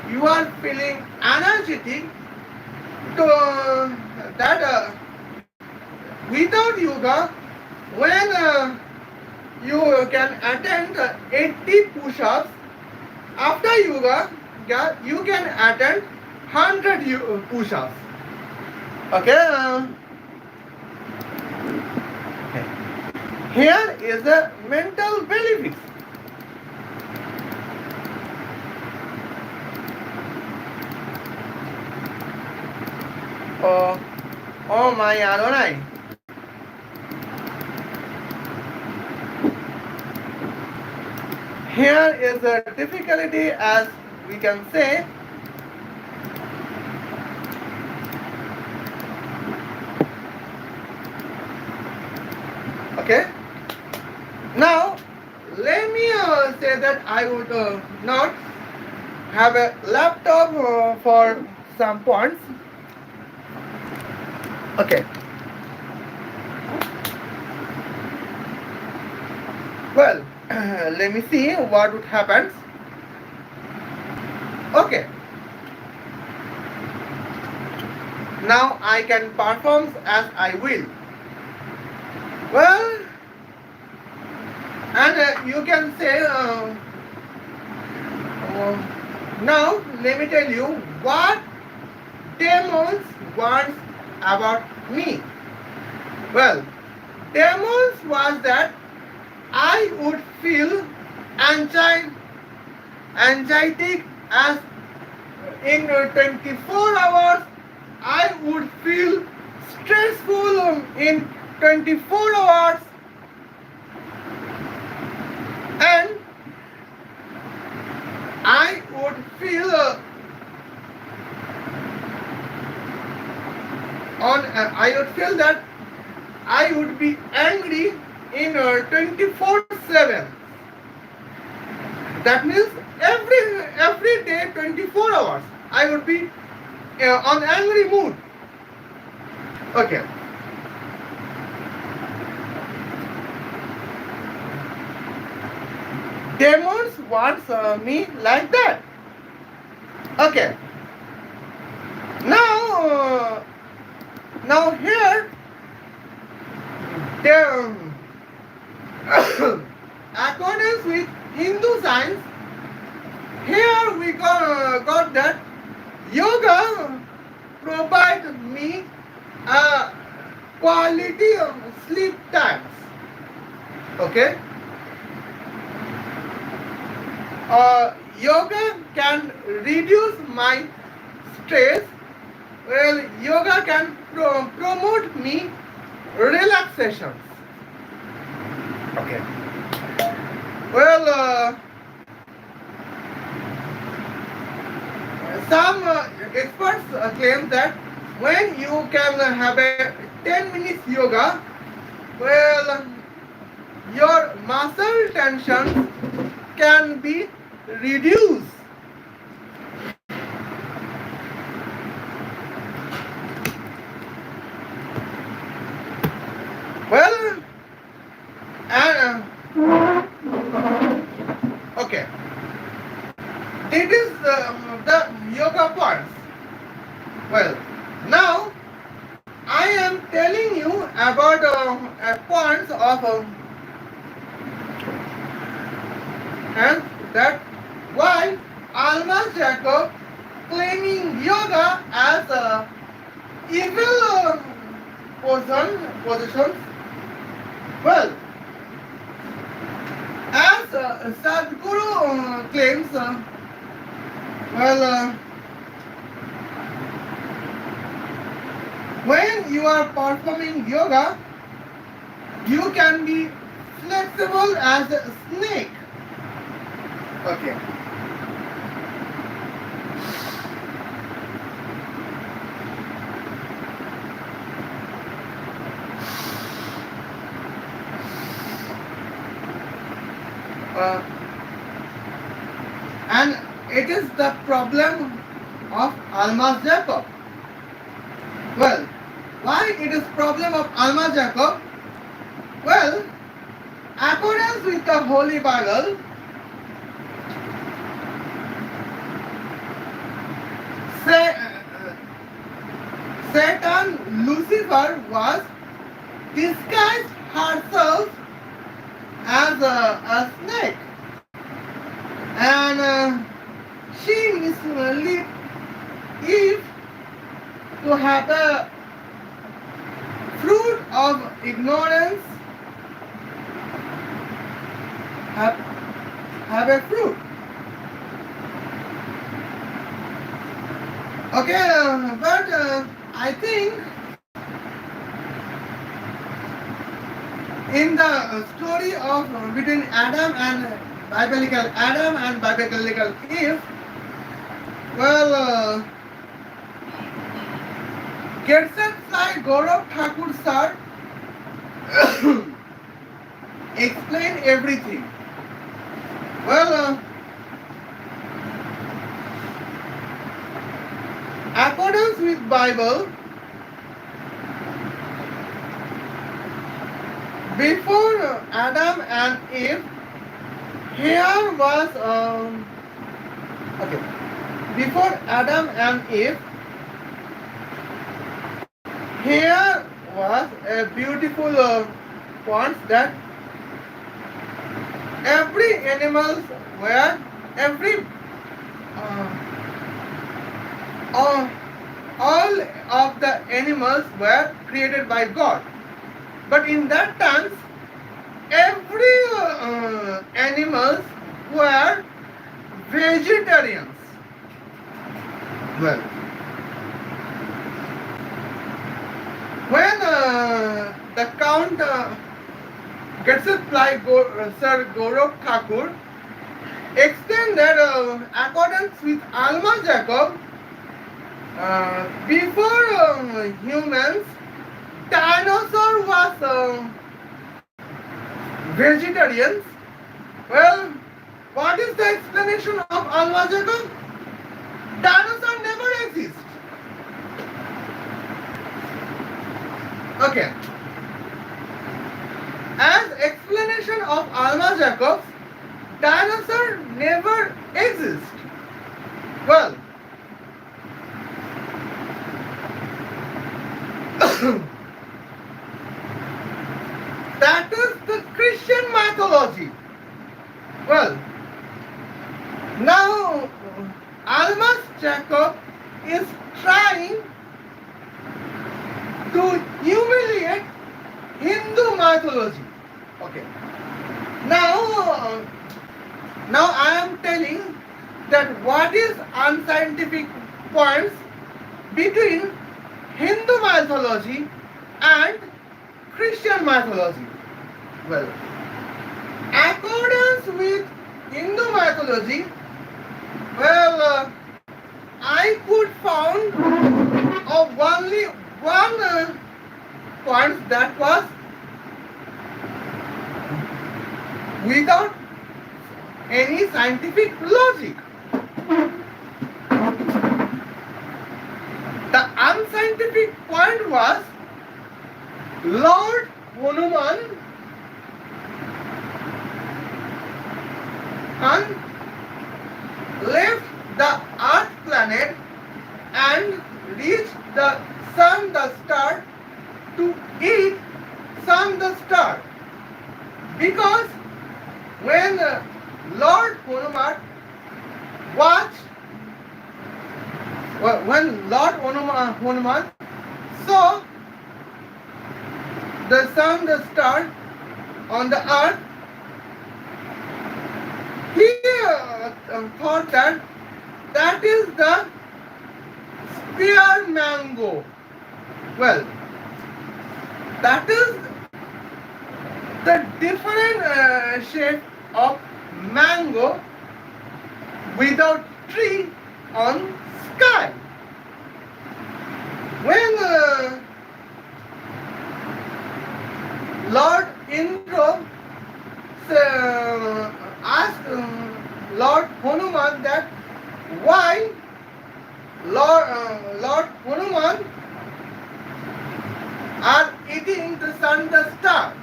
you are feeling energetic to that without yoga, when you can attend 80 push-ups, after yoga you can attend 100 push-ups. Okay. Here is the mental benefits. Oh my Adonai. Here is the difficulty, as we can say. Okay. Now, let me say that I would not have a laptop for some points. Okay. Well, let me see what would happen. Okay. Now I can perform as I will. Well, and you can say now let me tell you what demons wants about me. Well, demons was that I would feel anxiety as in 24 hours. I would feel stressful in 24 hours, and I would feel I would feel that I would be angry in 24/7. That means every day 24 hours I would be on angry mood. Okay. Demons wants me like that. Okay. Now here the accordance with Hindu science, here we got that yoga provide me a quality of sleep times. Okay. Yoga can reduce my stress. Well, yoga can promote me relaxations. Okay. Well, some experts claim that when you can have a 10 minutes yoga, well, your muscle tension can be reduced. Well, and okay, this is the yoga parts. Well, now I am telling you about points of and that why Almas Jacob claiming yoga as a evil positions. Well, as Sadhguru claims, well, when you are performing yoga, you can be flexible as a snake. Okay. And it is the problem of Almas Jacob. Well, why it is problem of Almas Jacob? Well, accordance with the Holy Bible, Satan, Lucifer was disguised herself as a snake, and she misled Eve to have a fruit of ignorance, have a fruit. Okay, but I think in the story of between Adam and biblical Eve, well, Gerson Sai Gaurav Thakur sir explain everything. Well, accordance with Bible, before Adam and Eve, here was okay. Before Adam and Eve, here was a beautiful point that every animals were uh, all of the animals were created by God. But in that times, every animals were vegetarians. Well, when the Count Gatsaply Sir Gaurav Thakur explained that accordance with Almas Jacob, before humans, dinosaur was vegetarians. Well, what is the explanation of Almas Jacob? Dinosaur never exist. Okay. As explanation of Almas Jacob, dinosaur never exist. Well, that is the Christian mythology. Well, now Almas Jacob is trying to humiliate Hindu mythology. Okay. Now I am telling that what is unscientific points between Hindu mythology and Christian mythology. Well, accordance with Hindu mythology, well, I could found of only one point that was without any scientific logic. The unscientific point was Lord Hanuman left the Earth planet and reached the sun, the star, to eat sun, the star. Because when Lord Hanuman watched, when Lord Hanuman saw the sun, the star on the earth, he thought that that is the spear mango. Well, that is the different shape of mango without tree on sky. When Lord Indra asked Lord Hanuman that why Lord Hanuman are eating the sun, the star.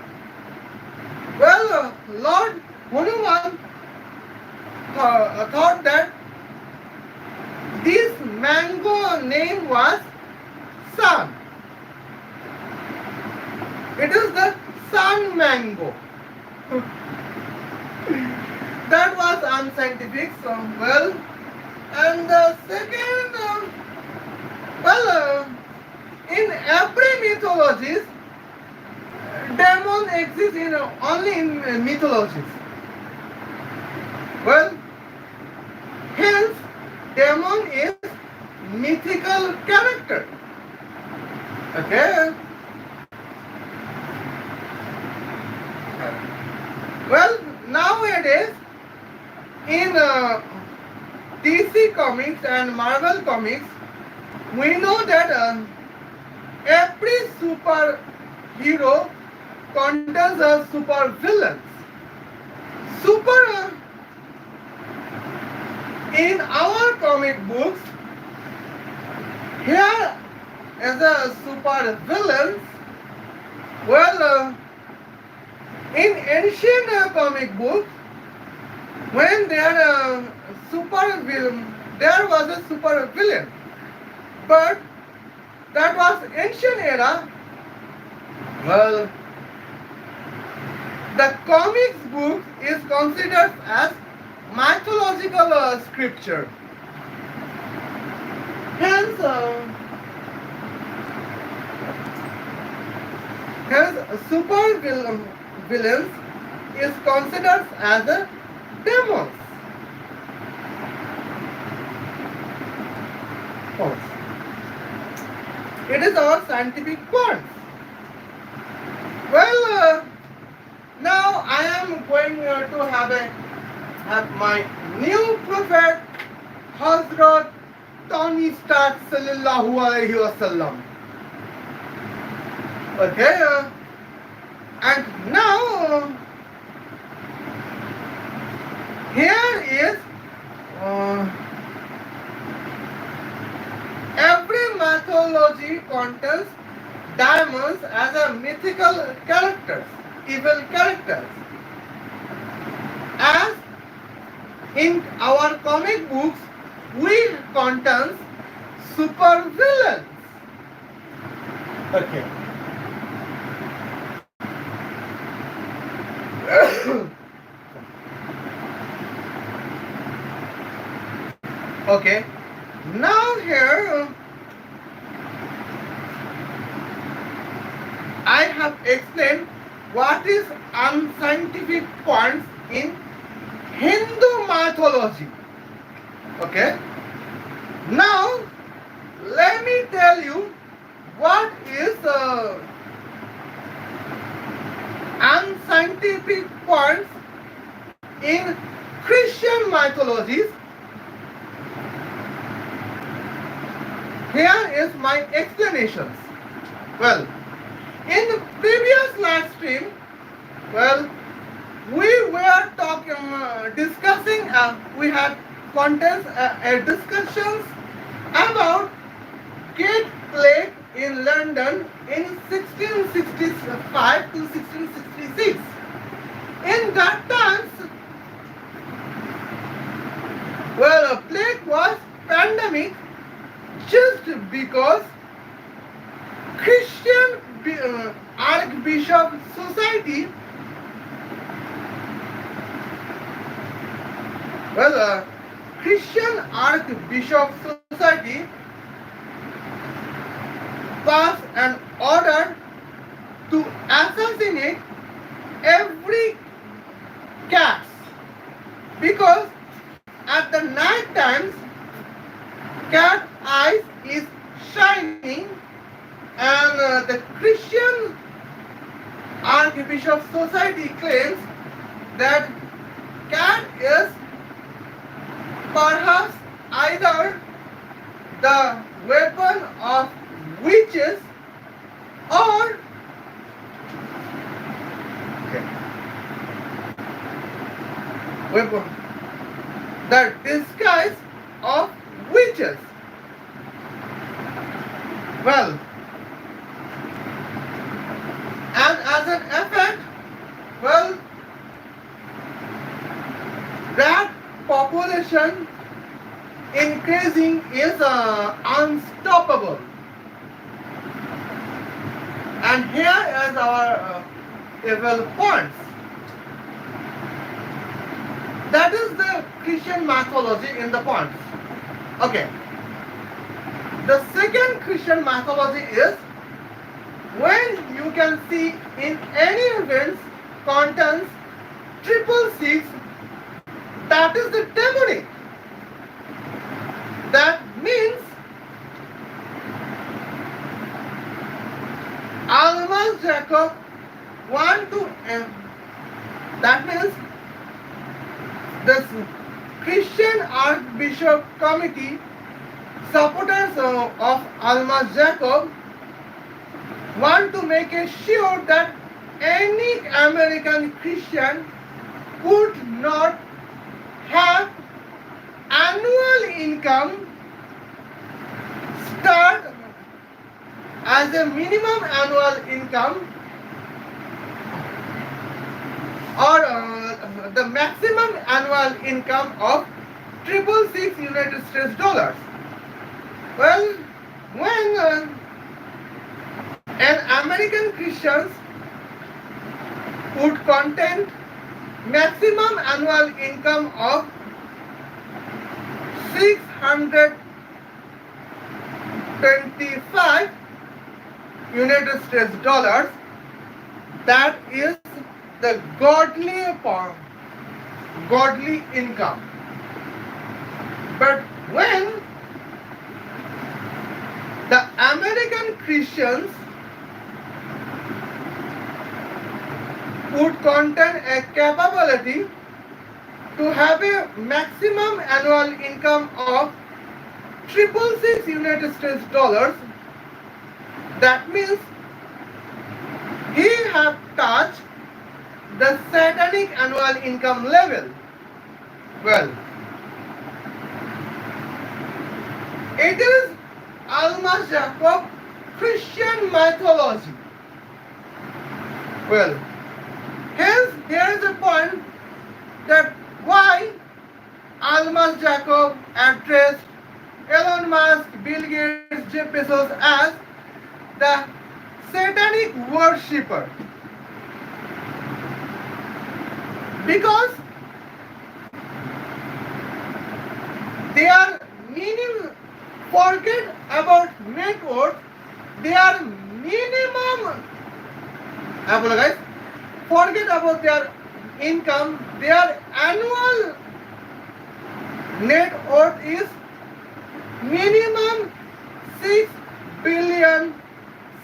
Well, Lord Hanuman thought that this mango name was sun. It is the sun mango. That was unscientific. So, well, and the second, in every mythologies, demon exists in only in mythologies. Well, hence demon is mythical character. Okay. Well, nowadays in DC Comics and Marvel Comics, we know that every superhero contains a super villains. super in our comic books, here as a super villains. Well, in ancient comic books, when there was a super villain, but that was ancient era. Well, the comics book is considered as mythological scripture. Hence, super villains is considered as a demons. It is our scientific point. Well, now I am going to have my new prophet, Hazrat Tony Stark Sallallahu Alaihi Wasallam. Okay, and now here is every mythology contains diamonds as a mythical characters, evil characters. As in our comic books, we contains super villains. Okay. Okay. Now here I have explained what is unscientific points in Hindu mythology. Okay. Now let me tell you what is unscientific points in Christian mythologies. Here is my explanations. Well, in the previous live stream, well, we were discussing, we had contents, discussions about Great Plague in London in 1665 to 1666. In that time, well, a plague was pandemic just because Christian Archbishop Society, Christian Archbishop Society passed an order to assassinate every cat because at the night times cat eyes is shining, and the Christian Archbishop Society claims that cat is perhaps either the weapon of witches or weapon, the disguise of witches. Well, and as an effect, well, rat population increasing is unstoppable. And here is our evil points. That is the Christian mythology in the points. Okay. The second Christian mythology is when you can see in any events contains 666, that is the demonic. That means Almas Jacob want to that means the Christian Archbishop Committee, supporters of Almas Jacob, want to make it sure that any American Christian could not have annual income start as a minimum annual income or the maximum annual income of 666 United States dollars. Well, when an American Christians would contain maximum annual income of 625 United States dollars, that is the godly income. But when the American Christians would contain a capability to have a maximum annual income of 666 United States dollars, that means he have touched the satanic annual income level. Well, it is Almas Jacob Christian mythology. Well, hence here is the point that why Almas Jacob addressed Elon Musk, Bill Gates, Jeff Bezos as the satanic worshipper, because they are forget about net worth, their minimum, apologize, forget about their income, their annual net worth is minimum 6 billion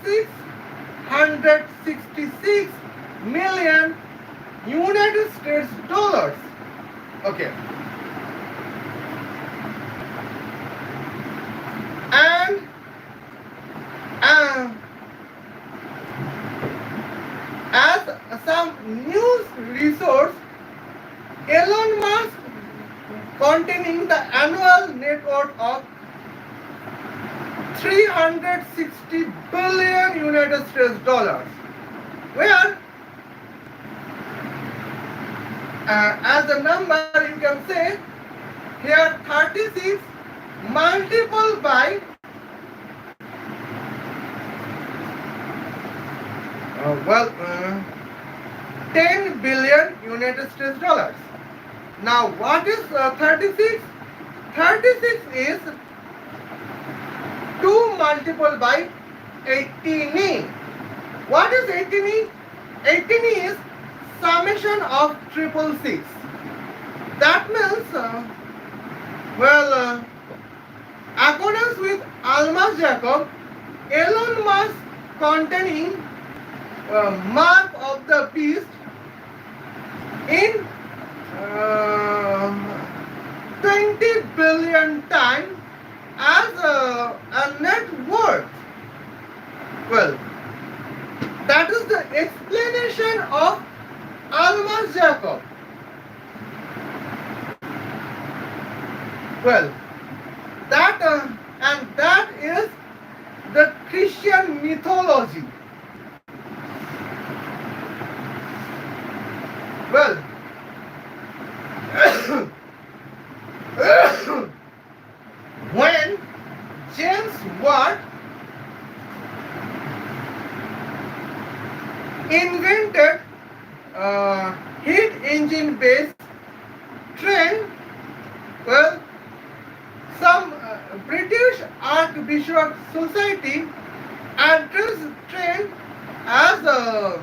666 million United States dollars. Okay. And as some news resource, Elon Musk containing the annual net worth of 360 billion United States dollars, where as the number you can say here 36 multiple by 10 billion United States dollars. Now what is 36? 36 is 2 multiple by 18E. What is 18E? 18E is summation of 666. That means, accordance with Almas Jacob, Elon Musk containing mark of the beast in 20 billion times as a net worth. Well, that is the explanation of Almas Jacob. Well, that and that is the Christian mythology. Well, when James Watt invented heat engine based train, well, some British Archbishop Society addressed train as a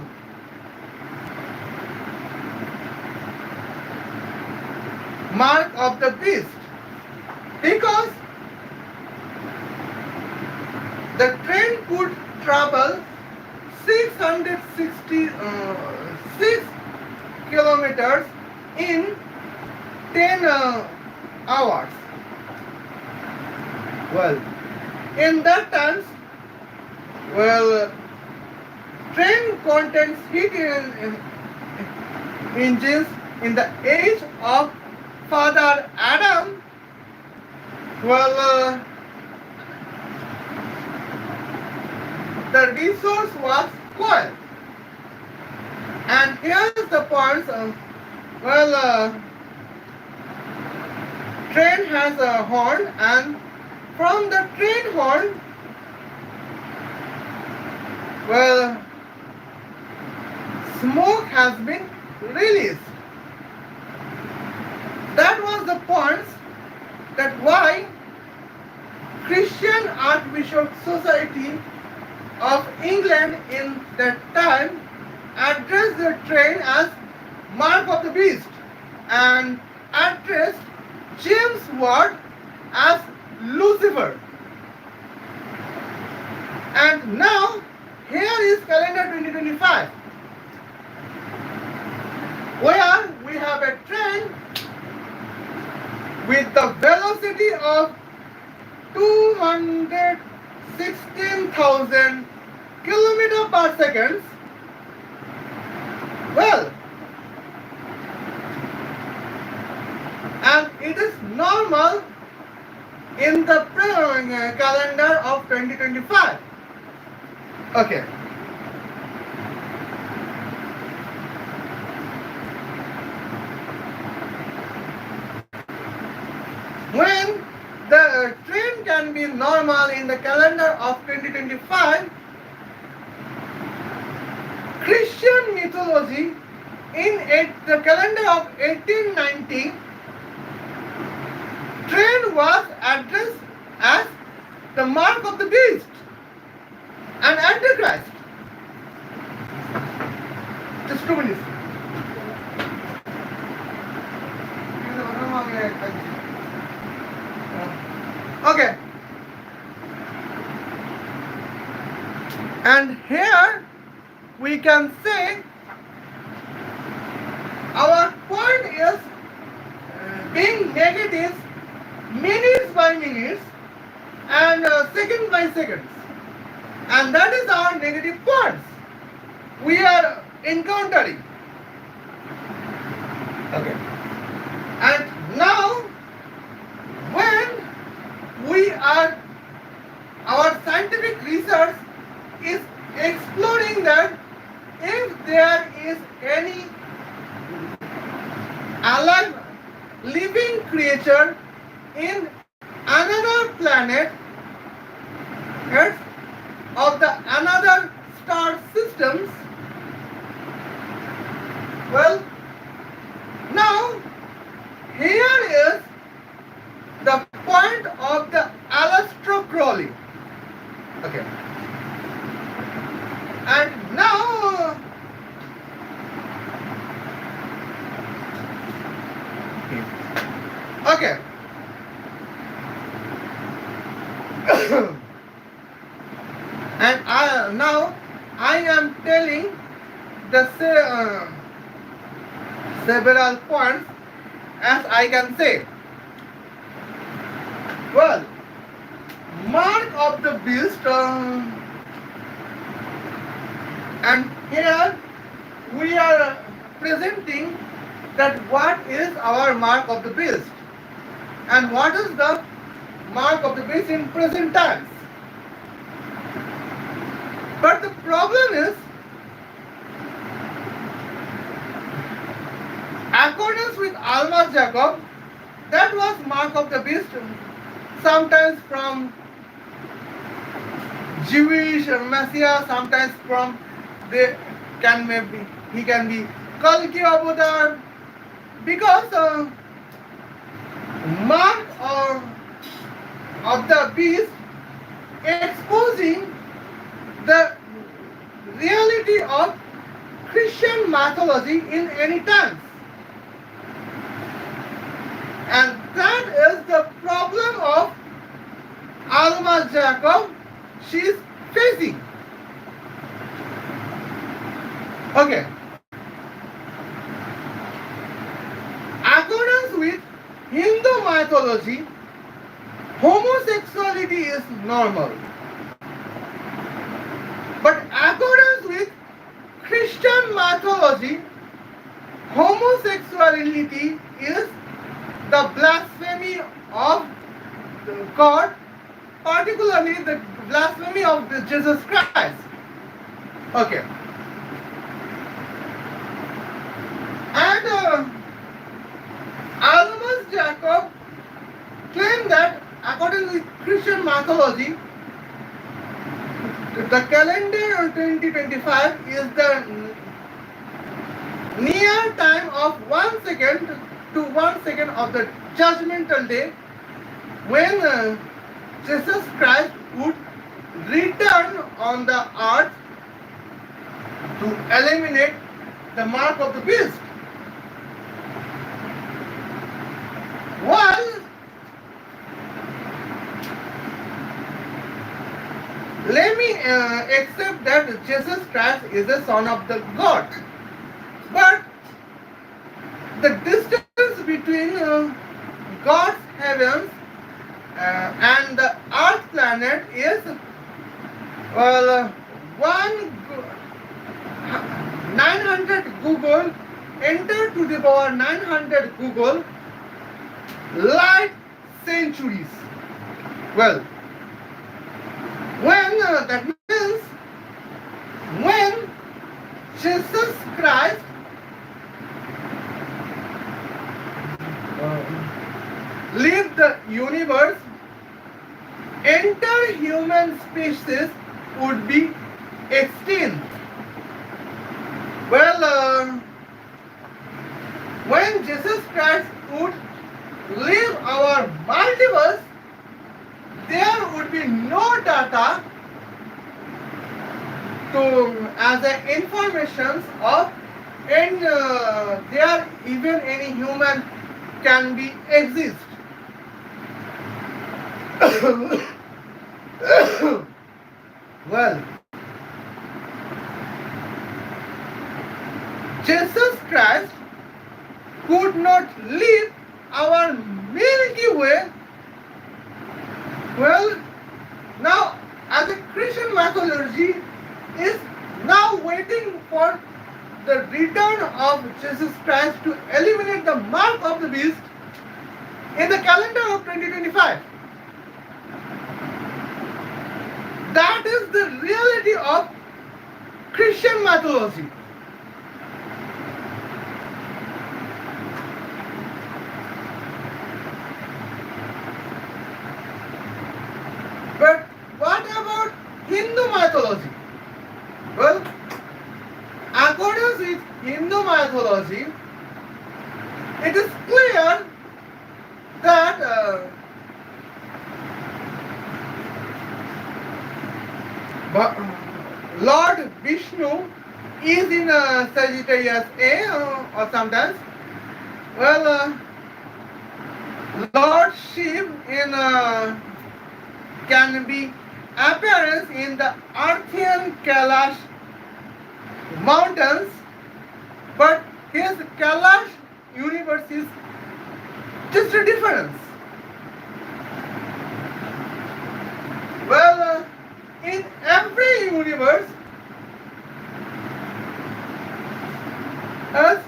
mark of the beast, because the train could travel 666 kilometers in 10 hours. Well, in that times, train contains heat engines in the age of Father Adam, well, the resource was coal. And here's the point. Well, train has a horn, and from the train horn, well, smoke has been released. That was the point that why Christian Archbishop Society of England in that time addressed the train as mark of the beast and addressed James Watt as Lucifer. And now here is calendar 2025, where we have a train with the velocity of 216,000 kilometers per second. Well, and it is normal in the calendar of 2025. Okay. When the train can be normal in the calendar of 2025, Christian mythology in the calendar of 1890, train was addressed as the mark of the beast and Antichrist. Just 2 minutes. Okay. And here we can say our point is being negative minutes by minutes and second by seconds. And that is our negative points we are encountering. Okay. And now when we are, our scientific research is exploring that if there is any alive living creature in another planet Earth of the another star systems, well, now here is the point of the astrocrawling. Okay. And now okay. And now I am telling the several points as I can say. Well, mark of the beast, and here we are presenting that what is our mark of the beast and what is the mark of the beast in present times. But the problem is, accordance with Almas Jacob, that was mark of the beast sometimes from Jewish Messiah, sometimes from he can be Kalki Avatar, because mark of the beast exposing the reality of Christian mythology in any times. And that is the problem of Alma Jacob she is facing. Okay. Accordance with Hindu mythology, homosexuality is normal. But accordance with Christian mythology, homosexuality is the blasphemy of God, particularly the blasphemy of Jesus Christ. Okay. And Almas Jacob claimed that according to Christian mythology, the calendar 2025 is the near time of 1 second to 1 second of the judgmental day when Jesus Christ would return on the earth to eliminate the mark of the beast. Well, let me accept that Jesus Christ is the Son of the God. But the distance between God's heavens and the earth planet is, well, 900 Google, enter to the power 900 Google light centuries. Well, when that means when Jesus Christ leave the universe, entire human species would be extinct. Well, when Jesus Christ would leave our multiverse, there would be no data to as an information of and there even any human can be exist. Well, Jesus Christ could not leave our Milky Way. Well, now as a Christian mythology is now waiting for the return of Jesus Christ to eliminate the mark of the beast in the calendar of 2025. That is the reality of Christian mythology. But what about Hindu mythology? Well, according to Hindu mythology, it is clear that Lord Vishnu is in Sagittarius A or sometimes. Well, Lord Shiv in can be appearance in the Arthian Kailash mountains, but his Kailash universe is just a difference. Well, in every universe, as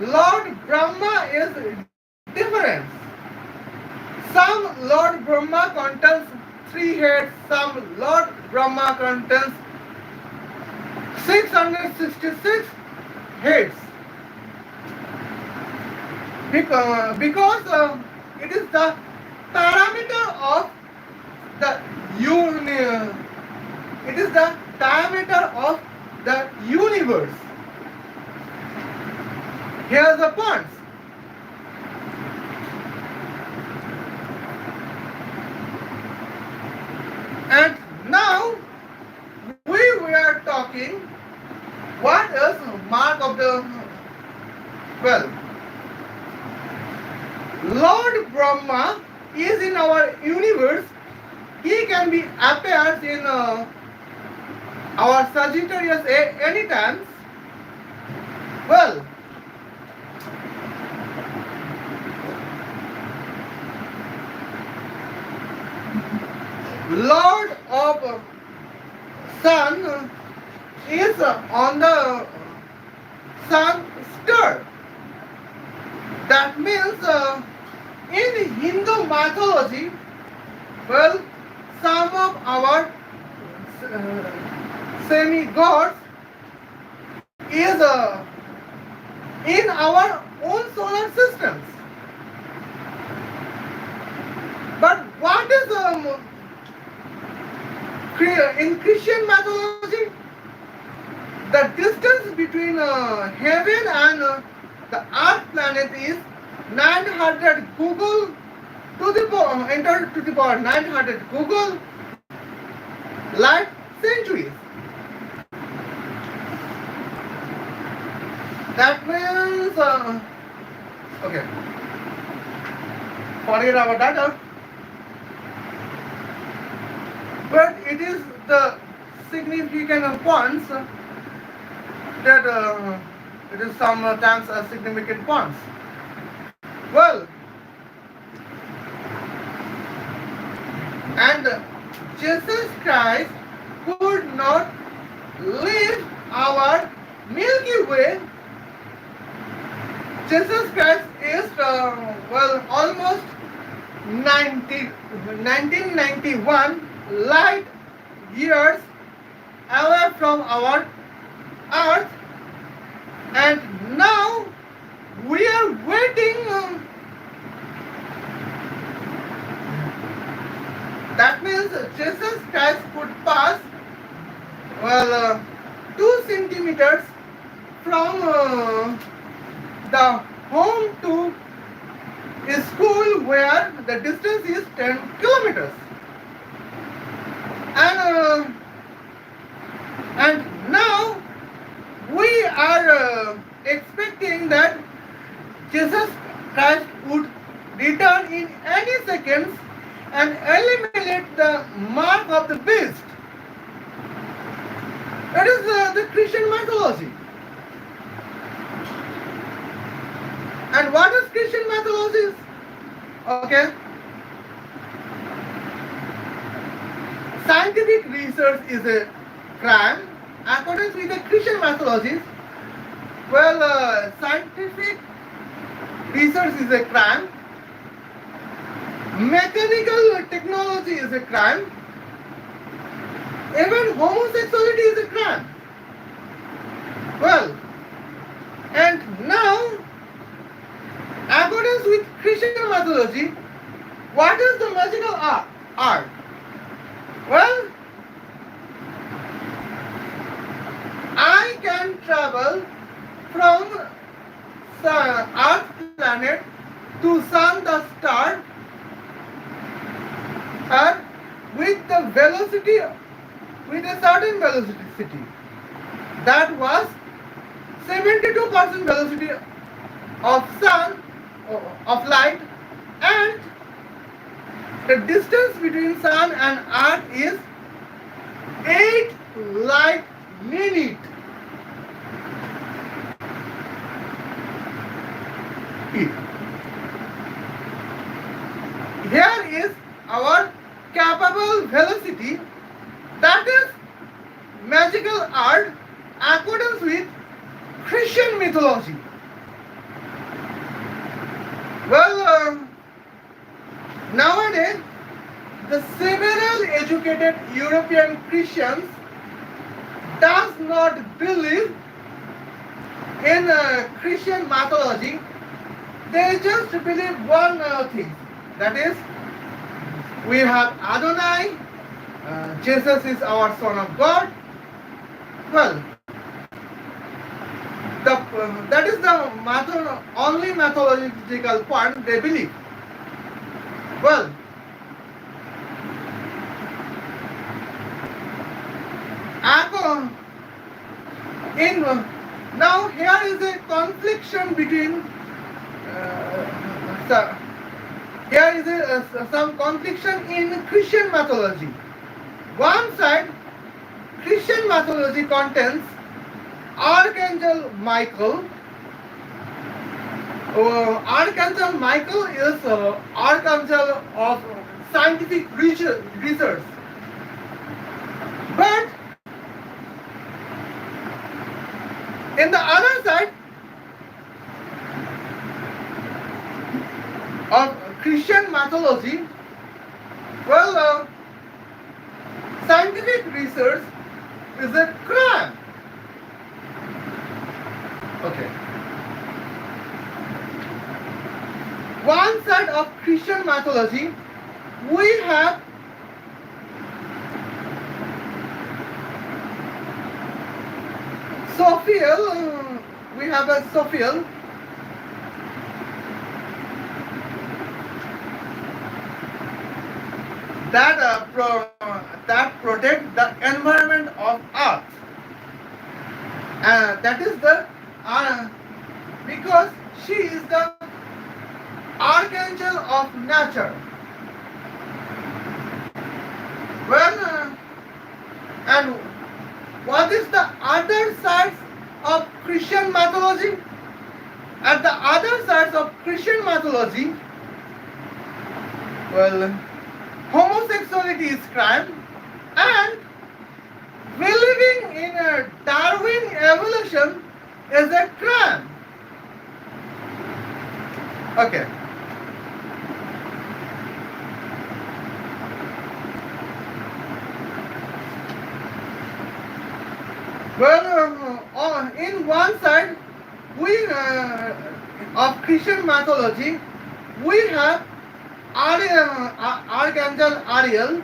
Lord Brahma is different. Some Lord Brahma contains 3 heads, some Lord Brahma contains 666 heads. Because it is the parameter of the it is the diameter of the universe. Here are the points. And now we were talking what is mark of the Lord Brahma is in our universe. He can be appears in our Sagittarius A anytime. Well, Lord of Sun is on the Sun star. That means in Hindu mythology, well, some of our semi-gods is in our own solar systems. But what is in Christian mythology? The distance between heaven and the earth planet is 900 Google to the power, enter to the power 900 Google light centuries. That means okay. Forget about that. But it is the significant points that it is sometimes a significant points. Well, and Jesus Christ could not leave our Milky Way. Jesus Christ is almost 1991 light years away from our Earth, and now we are waiting. That means Jesus Christ could pass 2 centimeters from the home to a school where the distance is 10 kilometers. And now we are expecting that Jesus Christ would return in any seconds and eliminate the mark of the beast. That is the Christian mythology. And what is Christian mythology? Okay. Scientific research is a crime. According to the Christian mythologies, scientific research is a crime. Mechanical technology is a crime. Even homosexuality is a crime. Well, and now, according with Christian mythology, what is the magical art? Well, I can travel from Earth planet to sun the star with the velocity, with a certain velocity. That was 72% velocity of sun, of light, and the distance between sun and earth is 8 light minutes. Here is our capable velocity, that is magical art accordance with Christian mythology. Well, nowadays the several educated European Christians does not believe in Christian mythology. They just believe one thing, that is, we have Adonai, Jesus is our Son of God. Well, that is the only mythological point they believe. Well, now here is a confliction between here is some confliction in Christian mythology. One side, Christian mythology contains Archangel Michael. Archangel Michael is archangel of scientific research. But in the other side, of Christian mythology, well, scientific research is a crime. Okay. One side of Christian mythology, we have Sophiel, we have a Sophiel, that that protect the environment of Earth. That is the because she is the archangel of nature. Well, and what is the other sides of Christian mythology? At the other sides of Christian mythology, well, homosexuality is crime, and believing in a Darwin evolution is a crime. Okay. Well, in one side, we of Christian mythology, we have Archangel Ariel.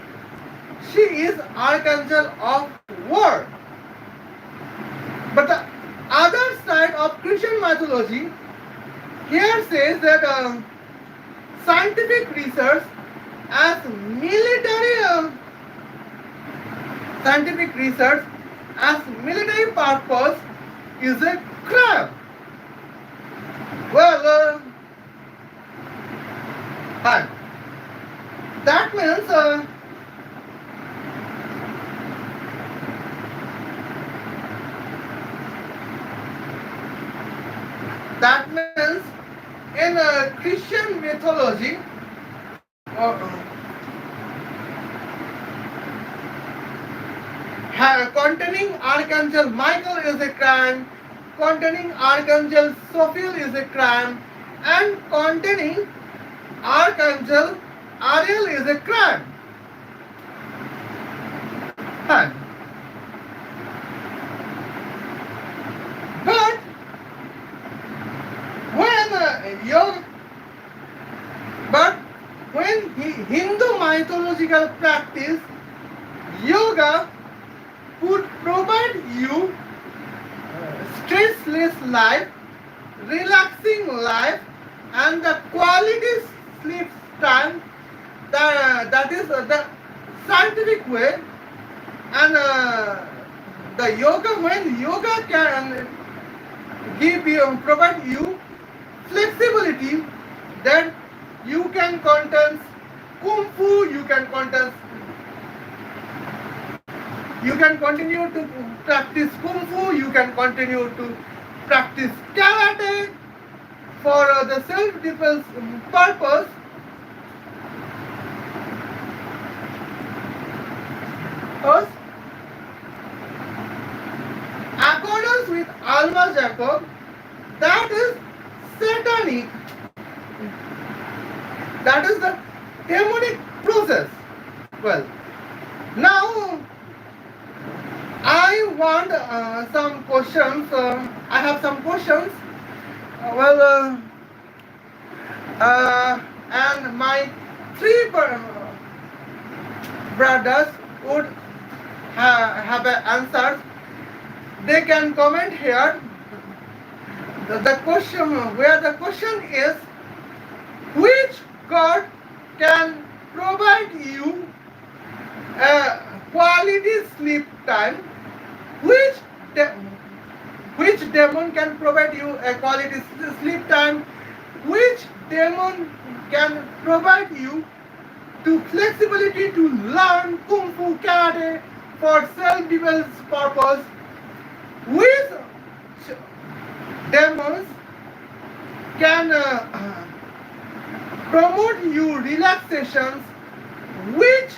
She is Archangel of War. But the other side of Christian mythology here says that scientific research as military purpose is a crime. Well, and that means in Christian mythology, containing Archangel Michael is a crime, containing Archangel Sophiel is a crime, and containing Archangel Ariel is a crime. And but when Hindu mythological practice, yoga would provide you stressless life, relaxing life, and the quality sleep time. That is the scientific way, and the yoga, when yoga can provide you flexibility, then you can contain kung fu, you can continue to practice kung fu, you can continue to practice karate for the self-defense purpose. Accordance with Almas Jacob, that is satanic. That is the demonic process. Well, now I want some questions. I have some questions. And my three brothers would have answers. They can comment here. The question is, which God can provide you a quality sleep time? Which demon can provide you a quality sleep time? Which demon can provide you to flexibility to learn kung fu karate for self-defense purpose? Which demons can promote you relaxations? Which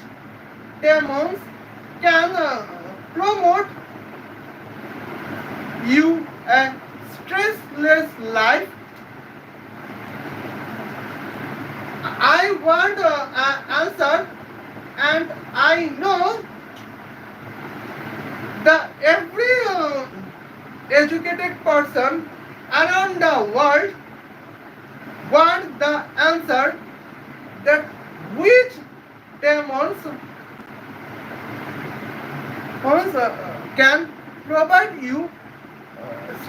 demons can promote you a stressless life? I want an answer, and I know that every educated person around the world want the answer that which demons can provide you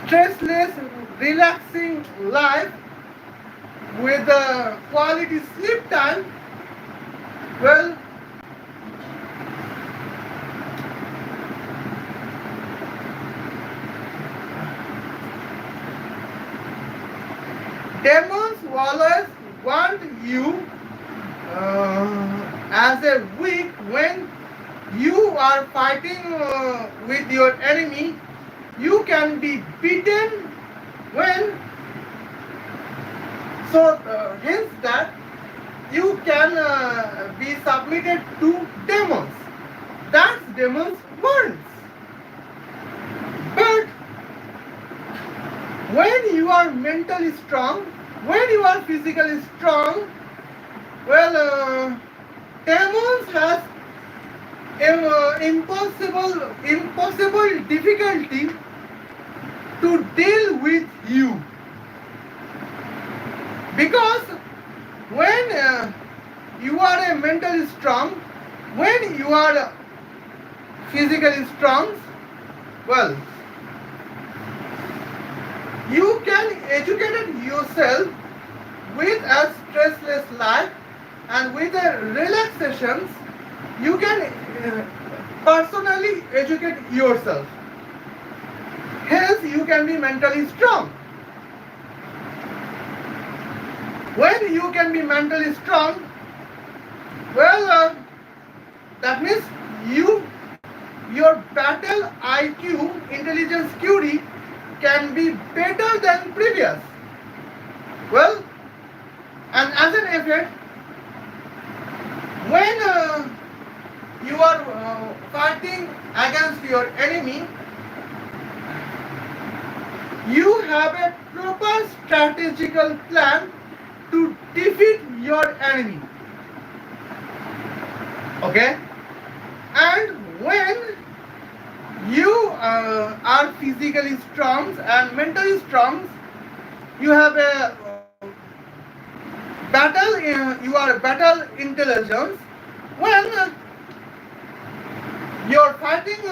stressless, relaxing life with quality sleep time. Well, demons always want you as a weak when you are fighting with your enemy. You can be beaten when, so hence that you can be submitted to demons. That's demons wants. But when you are mentally strong, when you are physically strong, well, demons has impossible difficulty to deal with you, because when you are a mentally strong, when you are physically strong, well, you can educate yourself with a stressless life, and with a relaxations you can personally educate yourself. Hence you can be mentally strong. When you can be mentally strong, well, that means your battle IQ, intelligence QD, can be better than previous. Well, and as an effect, when you are fighting against your enemy, you have a proper strategical plan to defeat your enemy. Okay? And when you are physically strong and mentally strong, you have a you are a battle intelligence. When your fighting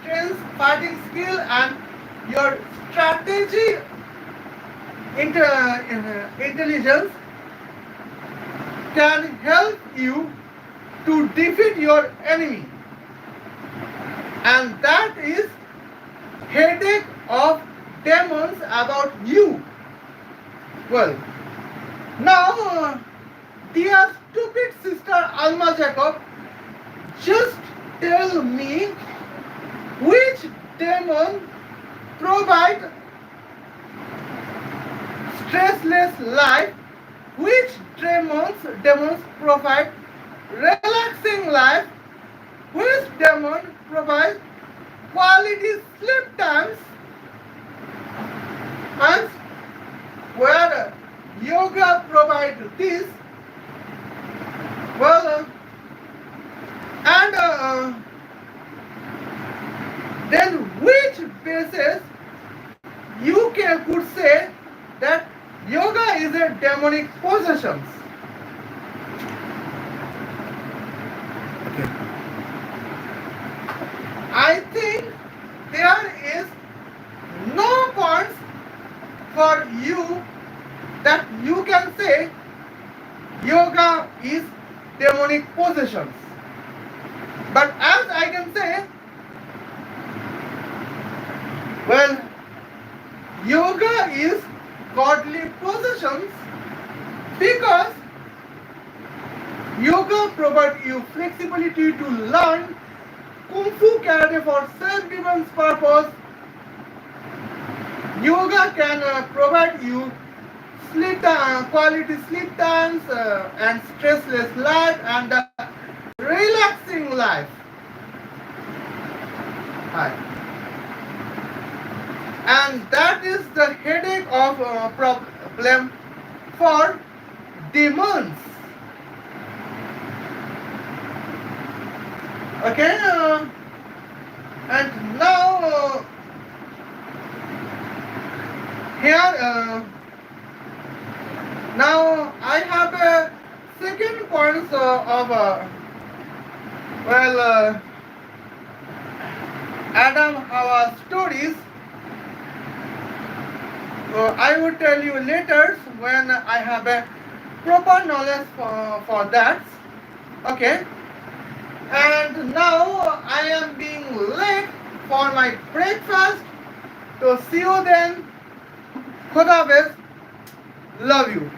strength, fighting skill, and your strategy intelligence can help you to defeat your enemy, and that is headache of demons about you. Well, now dear stupid sister Alma Jacob, just tell me which demon provide stressless life, which demons provide relaxing life, which demon provides quality sleep times, and where yoga provides this. Well, and then which basis you could say that yoga is a demonic possession? Okay. I think there is no points for you that you can say yoga is demonic possessions. But as I can say, well, yoga is godly possessions, because yoga provides you flexibility to learn Kung Fu Karate for self-defense purpose. Yoga can provide you quality sleep times and stressless life and relaxing life. Hi. And that is the headache of problem for demons. Okay, and now here now I have a second points of well Adam Hawa stories. I will tell you later when I have a proper knowledge for that. Okay. And now I am being late for my breakfast. So see you then. Khuda Hafiz. Love you.